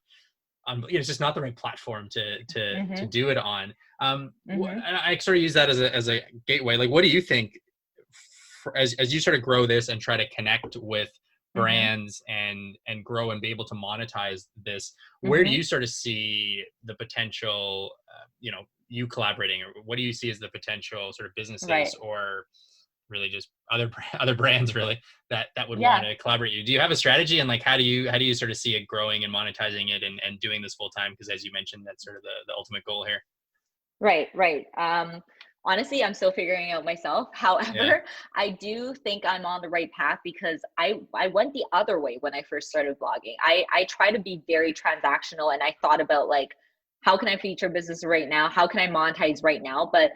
it's just not the right platform to Mhm. do it on. Mhm. And I sort of use that as a gateway. Like, what do you think, as you sort of grow this and try to connect with Mhm. brands and grow and be able to monetize this, where do Mhm. you sort of see the potential, you collaborating, or what do you see as the potential sort of businesses, Right. or really just other other brands, really, that would want Yeah. to collaborate you? Do you have a strategy, and, like, how do you sort of see it growing and monetizing it, and doing this full time? Because, as you mentioned, that's sort of the ultimate goal here. Right, right. Honestly, I'm still figuring out myself. Yeah. However, I do think I'm on the right path, because I went the other way when I first started blogging. I try to be very transactional, and I thought about like, how can I feature business right now? How can I monetize right now? But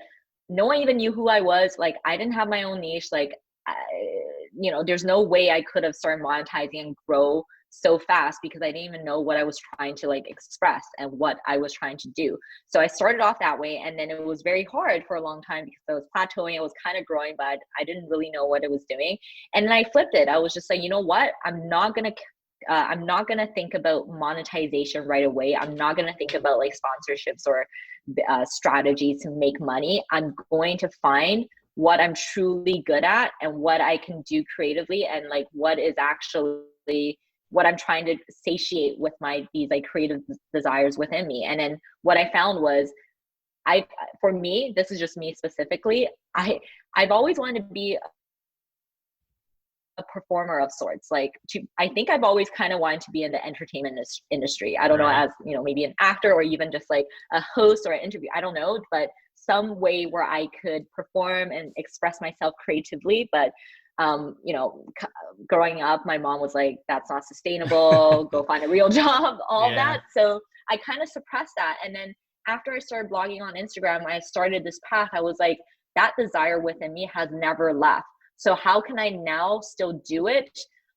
no one even knew who I was. Like, I didn't have my own niche. Like, I, there's no way I could have started monetizing and grow so fast, because I didn't even know what I was trying to like express and what I was trying to do. So I started off that way, and then it was very hard for a long time because I was plateauing. I was kind of growing, but I didn't really know what it was doing. And then I flipped it. I was just like, you know what? I'm not gonna think about monetization right away. I'm not gonna think about like sponsorships or strategies to make money. I'm going to find what I'm truly good at and what I can do creatively, and like what is actually what I'm trying to satiate with these like creative desires within me. And then what I found was, I for me, this is just me specifically, I've always wanted to be a performer of sorts. Like, I think I've always kind of wanted to be in the entertainment industry. I don't know, Right. as maybe an actor or even just like a host or an interview. I don't know, but some way where I could perform and express myself creatively. But growing up, my mom was like, "That's not sustainable. Go find a real job." All Yeah. that. So I kind of suppressed that, and then after I started blogging on Instagram, I started this path. I was like, that desire within me has never left. So how can I now still do it?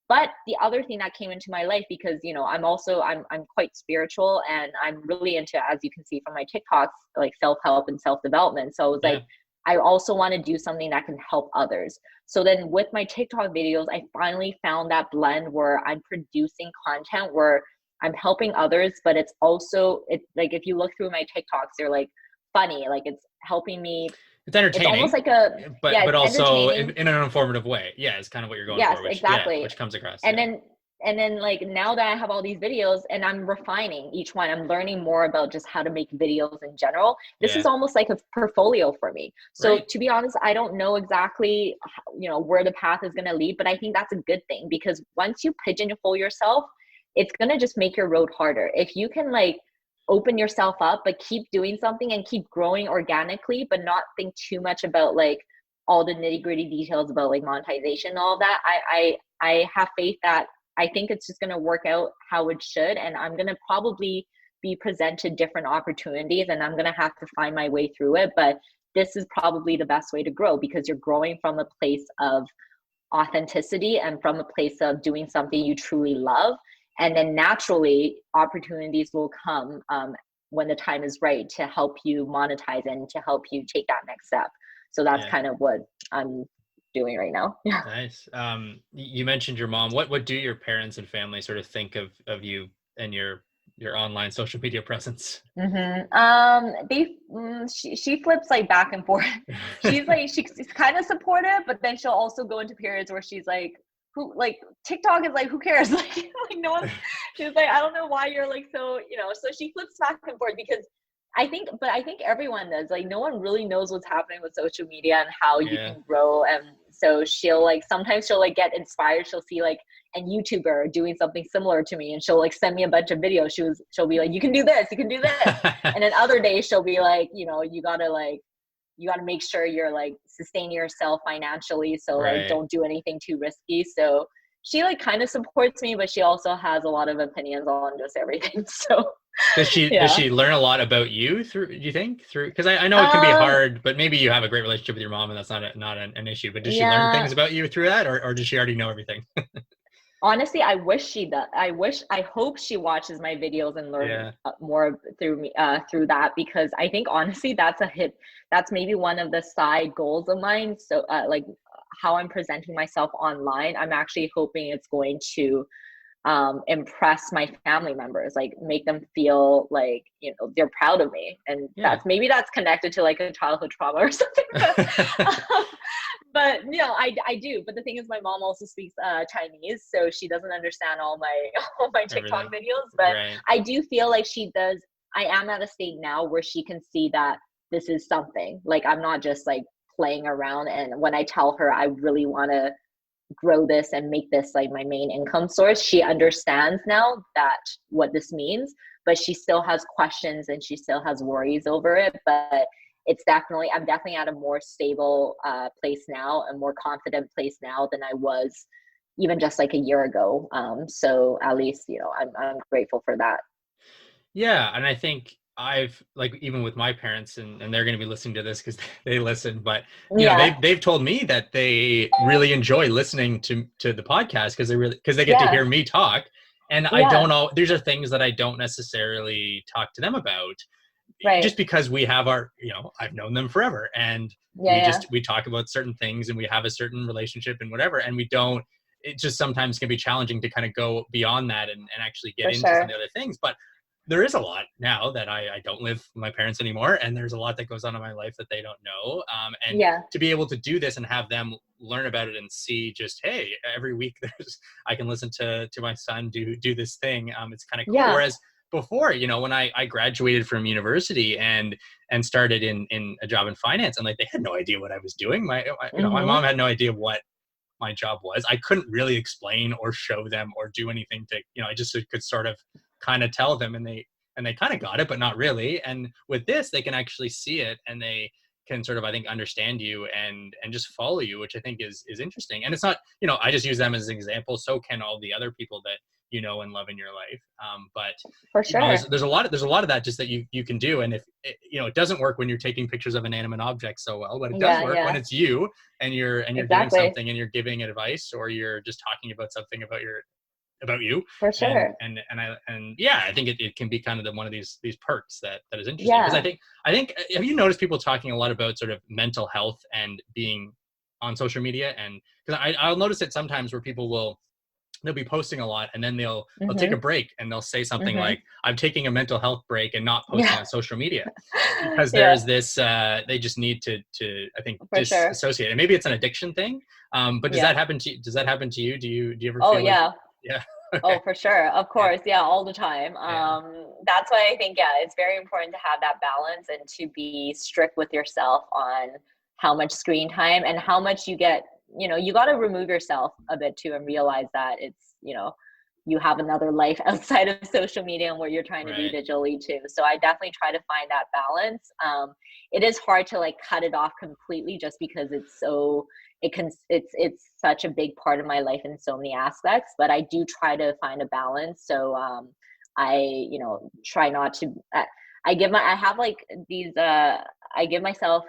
But the other thing that came into my life, because I'm quite spiritual, and I'm really into, as you can see from my TikToks, like self-help and self-development. So I was like, Yeah. I also want to do something that can help others. So then with my TikTok videos, I finally found that blend where I'm producing content where I'm helping others, but it's like, if you look through my TikToks, they're like funny, like it's helping me. It's It's almost entertaining, like a, but yeah, it's also entertaining. in an informative way. Yeah, it's kind of what you're going Yes, for, which yeah, exactly. which comes across. And Yeah. then like now that I have all these videos and I'm refining each one, I'm learning more about just how to make videos in general. This is Yeah. almost like a portfolio for me. So Right. to be honest, I don't know exactly where the path is going to lead, but I think that's a good thing, because once you pigeonhole yourself, it's going to just make your road harder. If you can like open yourself up but keep doing something and keep growing organically, but not think too much about like all the nitty gritty details about like monetization and all that, I have faith that I think it's just going to work out how it should. And I'm going to probably be presented different opportunities, and I'm going to have to find my way through it. But this is probably the best way to grow, because you're growing from a place of authenticity and from a place of doing something you truly love. And then naturally, opportunities will come when the time is right to help you monetize and to help you take that next step. So that's Yeah. kind of what I'm doing right now. Yeah. Nice. You mentioned your mom. What do your parents and family sort of think of you and your online social media presence? She flips like back and forth. She's kind of supportive, but then she'll also go into periods where she's like, who like TikTok is like, who cares? Like no one. She's like, I don't know why you're like so. So she flips back and forth, because I think everyone does. Like no one really knows what's happening with social media and how you Yeah. can grow. And so sometimes she'll like get inspired. She'll see like a YouTuber doing something similar to me, and she'll like send me a bunch of videos. She'll be like, you can do this, you can do this. And then other days she'll be like, you gotta make sure you're like sustaining yourself financially. So like Right. don't do anything too risky. So she like kind of supports me, but she also has a lot of opinions on just everything. So Does yeah. she learn a lot about you through, do you think, through, because I know it can be Um, hard, but maybe you have a great relationship with your mom and that's not an issue, but does she learn things yeah, about you through that, or does she already know everything? honestly, I wish she does. I hope she watches my videos and learn Yeah. more through me, through that, because I think honestly that's a hit. That's maybe one of the side goals of mine. So, like how I'm presenting myself online, I'm actually hoping it's going to impress my family members, like make them feel like they're proud of me. And Yeah. that's connected to like a childhood trauma or something. um, but I do. But the thing is, my mom also speaks Chinese, so she doesn't understand all my all my TikTok Everything. videos. But Right. I do feel like she does. I am at a state now where she can see that this is something. Like I'm not just like playing around. And when I tell her I really want to grow this and make this like my main income source, she understands now that what this means, but she still has questions and she still has worries over it. But I'm definitely at a more stable place now, a more confident place now than I was even just like a year ago. So at least I'm grateful for that. Yeah, and I think I've, like, even with my parents, and they're going to be listening to this because they listen, but Yeah, they've told me that they really enjoy listening to the podcast because they get to yeah, hear me talk, and I don't yeah, know, these are things that I don't necessarily talk to them about, right, just because we have our, I've known them forever, and yeah, yeah, we talk about certain things, and we have a certain relationship and whatever, and we don't. It just sometimes can be challenging to kind of go beyond that and actually get for into some of sure. the other things, but there is a lot now that I don't live with my parents anymore, and there's a lot that goes on in my life that they don't know. And Yeah, to be able to do this and have them learn about it and see, just, hey, every week I can listen to my son do this thing. It's kind of cool. yeah, Whereas before, when I graduated from university and started in a job in finance, and like they had no idea what I was doing. My mm-hmm. mom had no idea what my job was. I couldn't really explain or show them or do anything to, I just could sort of kind of tell them, and they kind of got it, but not really. And with this, they can actually see it, and they can sort of, I think, understand you and just follow you, which I think is interesting. And it's not, I just use them as an example. So can all the other people that and love in your life. But For sure. there's a lot of that just that you can do. And if it doesn't work when you're taking pictures of inanimate objects so well, but it does Yeah, work when yeah, it's you and you're doing exactly. something and you're giving advice, or you're just talking about something about you. For and sure. yeah, I think it can be kind of one of these perks that is interesting, because Yeah. I think have you noticed people talking a lot about sort of mental health and being on social media? And because I'll notice it sometimes where they'll be posting a lot, and then they'll take a Mhm. break and they'll say something Mhm. like, I'm taking a mental health break and not posting Yeah. on social media, because Yeah, there's this they just need to I think for sure. disassociate. And maybe it's an addiction thing. But does Yeah. that happen to you? Does that happen to you? Do you ever Oh, feel like yeah. yeah? Oh, Okay. for sure. Of Yeah. course. Yeah, all the time. Yeah. That's why I think, yeah, it's very important to have that balance and to be strict with yourself on how much screen time and how much you get. You got to remove yourself a bit too and realize that you have another life outside of social media and what you're trying to do Right. digitally too. So I definitely try to find that balance. It is hard to like cut it off completely just because it's such a big part of my life in so many aspects, but I do try to find a balance. So I try not to I have like these I give myself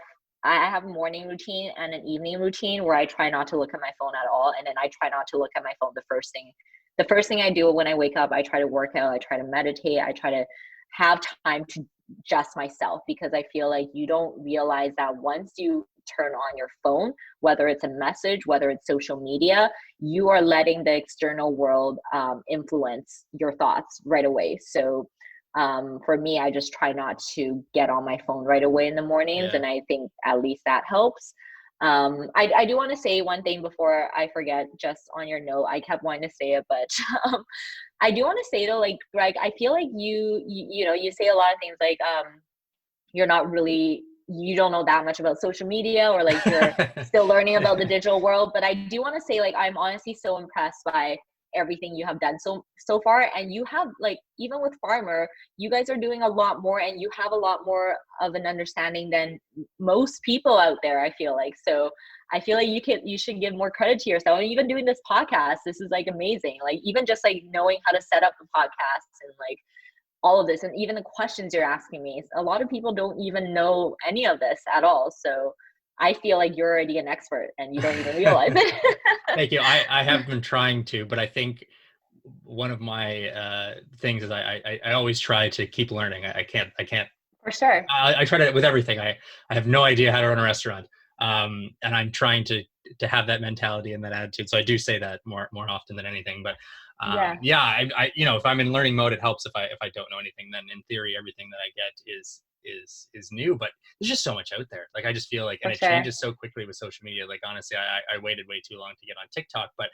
I have a morning routine and an evening routine where I try not to look at my phone at all, and then I try not to look at my phone the first thing I do when I wake up. I try to work out, I try to meditate, I try to have time to just myself, because I feel like you don't realize that once you turn on your phone, whether it's a message, whether it's social media, you are letting the external world influence your thoughts right away. So for me, I just try not to get on my phone right away in the mornings, Yeah. and I think at least that helps. I do want to say one thing before I forget, just on your note. I kept wanting to say it, but I do want to say though, like Greg, I feel like you say a lot of things like you're not really you don't know that much about social media, or like you're still learning about the digital world. But I do want to say, like, I'm honestly so impressed by everything you have done so far. And you have, like, even with Farmer, you guys are doing a lot more, and you have a lot more of an understanding than most people out there, I feel like. So I feel like you should give more credit to yourself. And even doing this podcast, this is like amazing. Like, even just like knowing how to set up the podcast and like all of this, and even the questions you're asking me, a lot of people don't even know any of this at all. So I feel like you're already an expert and you don't even realize it. Thank you. I have been trying to, but I think one of my things is I always try to keep learning. I can't. For sure. I try to with everything. I have no idea how to run a restaurant, and I'm trying to have that mentality and that attitude. So I do say that more often than anything. But Yeah. yeah, I if I'm in learning mode, it helps. If I don't know anything, then in theory everything that I get is new. But there's just so much out there. Like, I just feel like, and For it sure. changes so quickly with social media. Like, honestly, I waited way too long to get on TikTok, but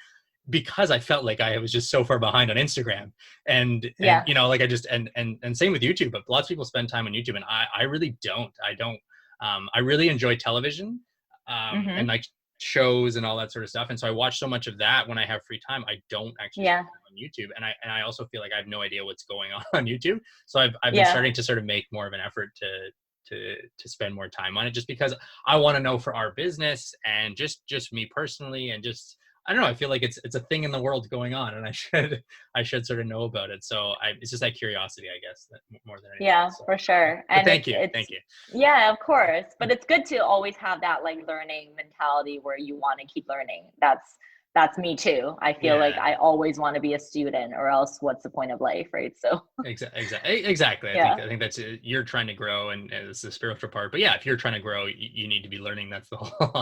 because I felt like I was just so far behind on Instagram, and Yeah. like I just and same with YouTube. But lots of people spend time on YouTube, and I really don't. I don't. I really enjoy television, and Hmm. like shows and all that sort of stuff. And so I watch so much of that when I have free time. I don't actually spend Yeah. time on YouTube, and I also feel like I have no idea what's going on YouTube. So I've been Yeah. starting to sort of make more of an effort to spend more time on it, just because I want to know for our business and just me personally, and just I don't know. I feel like it's a thing in the world going on, and I should sort of know about it. So it's just that curiosity, I guess, that more than anything Yeah, else. So, for sure. but And thank it's you, it's thank you. yeah, of course. But it's good to always have that like learning mentality where you want to keep learning. That's me too. I feel like Yeah, I always want to be a student, or else what's the point of life, right? So exactly. I think yeah. I think that's it. You're trying to grow, and it's the spiritual part. But yeah, if you're trying to grow, you need to be learning. That's the whole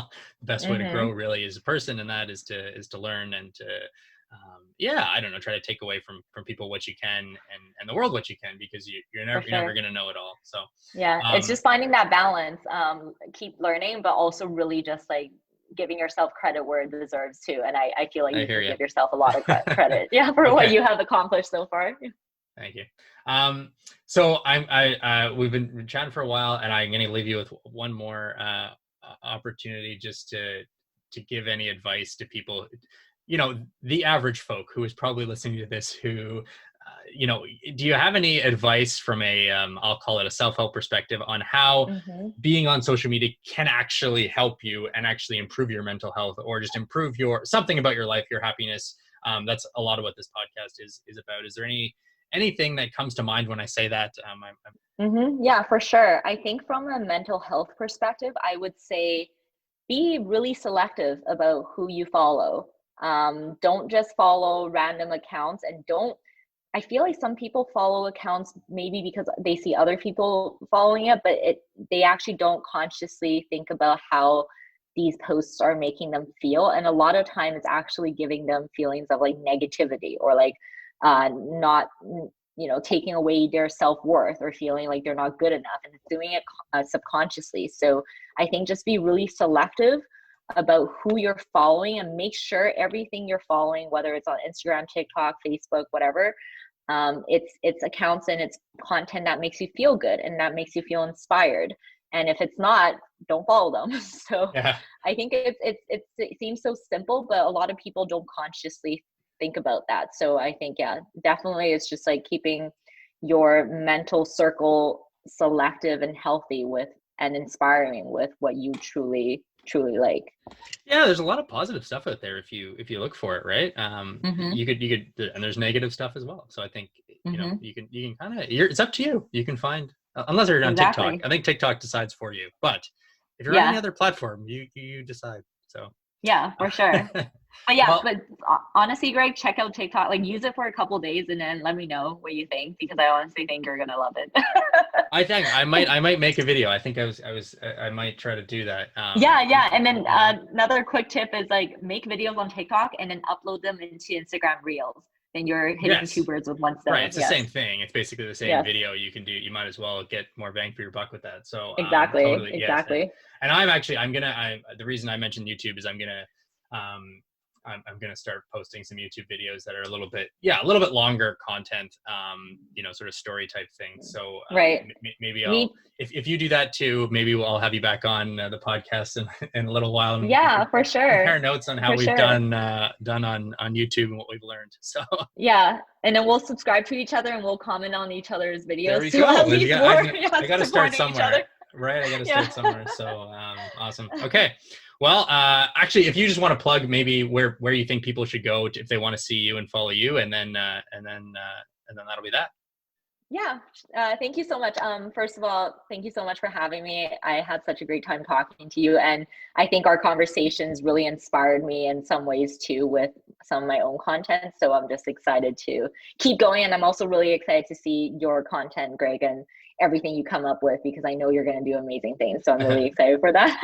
the best way to grow, Mhm. really, as a person, and that is to learn and to yeah, I don't know, try to take away from people what you can, and the world what you can, because For you're never sure. gonna know it all. So Yeah, it's um just finding that balance. Keep learning, but also really just like giving yourself credit where it deserves too. And I feel like I you hear can you. give yourself a lot of credit, yeah, for what Okay. you have accomplished so far. Thank you. So we've been chatting for a while, and I'm going to leave you with one more opportunity, just to give any advice to people, the average folk who is probably listening to this, who, do you have any advice from I'll call it a self-help perspective, on how Hmm. being on social media can actually help you and actually improve your mental health, or just improve your something about your life, your happiness, That's a lot of what this podcast is about. Is there anything that comes to mind when I say that? Yeah, for sure. I think from a mental health perspective, I would say be really selective about who you follow. Don't just follow random accounts, and don't I feel like some people follow accounts maybe because they see other people following it, but they actually don't consciously think about how these posts are making them feel. And a lot of time it's actually giving them feelings of like negativity, or like not taking away their self-worth, or feeling like they're not good enough, and it's doing it subconsciously. So I think just be really selective about who you're following, and make sure everything you're following, whether it's on Instagram, TikTok, Facebook, whatever, it's accounts and it's content that makes you feel good and that makes you feel inspired. And if it's not, don't follow them. So Yeah. I think it seems so simple, but a lot of people don't consciously think about that. So I think, yeah, definitely it's just like keeping your mental circle selective and healthy with, and inspiring with what you truly like. Yeah, there's a lot of positive stuff out there if you look for it, right? Mm-hmm. You could, and there's negative stuff as well. So I think Mm-hmm. you can kind of, it's up to you. You can find, unless you're on TikTok. Exactly. I think TikTok decides for you. But if you're on any Yeah. other platform, you decide. So, Yeah, for sure. But yeah, well, but honestly, Greg, check out TikTok. Like, use it for a couple days and then let me know what you think, because I honestly think you're gonna love it. I think I might make a video. I think I might try to do that. Yeah, yeah. And then Yeah. another quick tip is like make videos on TikTok and then upload them into Instagram Reels. Then you're hitting two Yes. birds with one Right, stone. it's the Yes, same thing. It's basically the same yes, video you can do. You might as well get more bang for your buck with that. So, exactly, totally, yes. And exactly. I'm gonna. The reason I mentioned YouTube is um, I'm gonna start posting some YouTube videos that are a little bit, yeah, a little bit longer content. Sort of story type things. So, Right. maybe Me, if you do that too, maybe I'll have you back on the podcast in a little while, and we can yeah, for sure, compare notes on how for we've sure. done on YouTube and what we've learned. So. Yeah, and then we'll subscribe to each other and we'll comment on each other's There videos we to go. at least more, yeah, I got to start supporting each other. somewhere, right? I got to Yeah. start somewhere. So, awesome. Okay. Well, actually, if you just want to plug maybe where you think people should go if they want to see you and follow you, and then that'll be that. Yeah, thank you so much. First of all, thank you so much for having me. I had such a great time talking to you, and I think our conversations really inspired me in some ways too with some of my own content. So I'm just excited to keep going, and I'm also really excited to see your content, Greg, and everything you come up with, because I know you're going to do amazing things. So I'm really excited for that.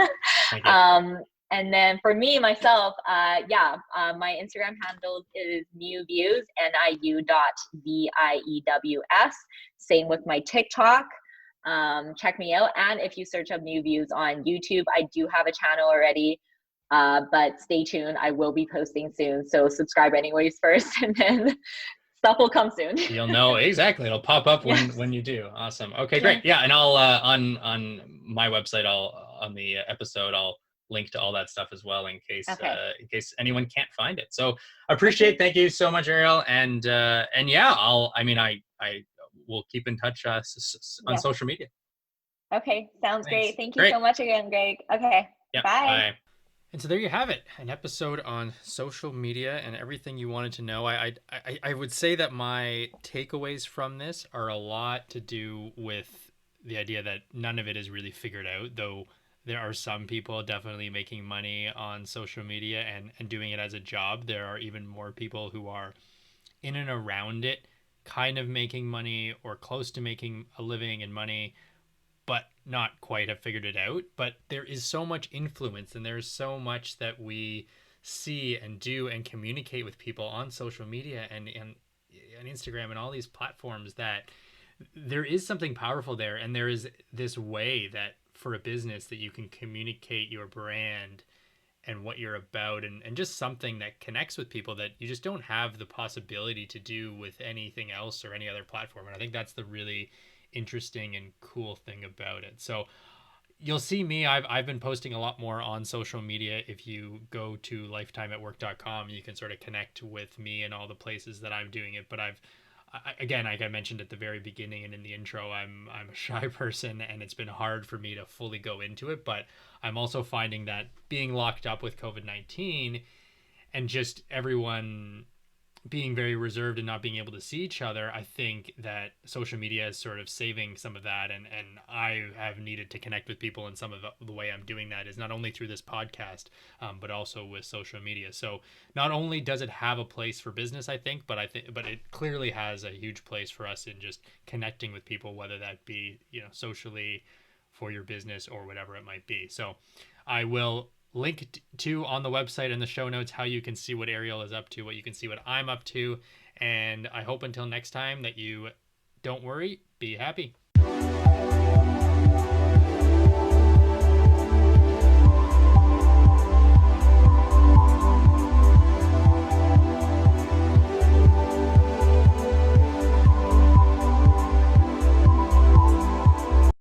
Thank you. And then for me, myself, my Instagram handle is newviews, NIU.VIEWS. Same with my TikTok. Check me out. And if you search up New Views on YouTube, I do have a channel already. But stay tuned. I will be posting soon. So subscribe anyways first, and then stuff will come soon. You'll know exactly. It'll pop up Yeah. when you do. Awesome. Okay, great. Yeah. Yeah, and I'll on my website, I'll on the episode, I'll link to all that stuff as well Okay. in case anyone can't find it. So appreciate. Okay. Thank you so much, Ariel. And yeah, I will keep in touch on Yeah. social media. Okay. Sounds Thanks. great. Thank you Great. so much again, Greg. Okay. Yeah. Bye. Bye. And so there you have it, an episode on social media and everything you wanted to know. I would say that my takeaways from this are a lot to do with the idea that none of it is really figured out, though there are some people definitely making money on social media and doing it as a job. There are even more people who are in and around it, kind of making money or close to making a living and money, but not quite have figured it out. But there is so much influence, and there's so much that we see and do and communicate with people on social media and Instagram and all these platforms, that there is something powerful there. And there is this way that for a business that you can communicate your brand and what you're about, and just something that connects with people that you just don't have the possibility to do with anything else or any other platform. And I think that's the really interesting and cool thing about it. So you'll see me, I've been posting a lot more on social media. If you go to lifetimeatwork.com, you can sort of connect with me and all the places that I'm doing it. But again, like I mentioned at the very beginning and in the intro, I'm a shy person, and it's been hard for me to fully go into it. But I'm also finding that being locked up with COVID-19 and just everyone being very reserved and not being able to see each other, I think that social media is sort of saving some of that. And I have needed to connect with people, and some of the way I'm doing that is not only through this podcast, but also with social media. So not only does it have a place for business, I think, but it clearly has a huge place for us in just connecting with people, whether that be, socially, for your business, or whatever it might be. So I will link to on the website and the show notes how you can see what Ariel is up to, what you can see what I'm up to. And I hope until next time that you don't worry, be happy.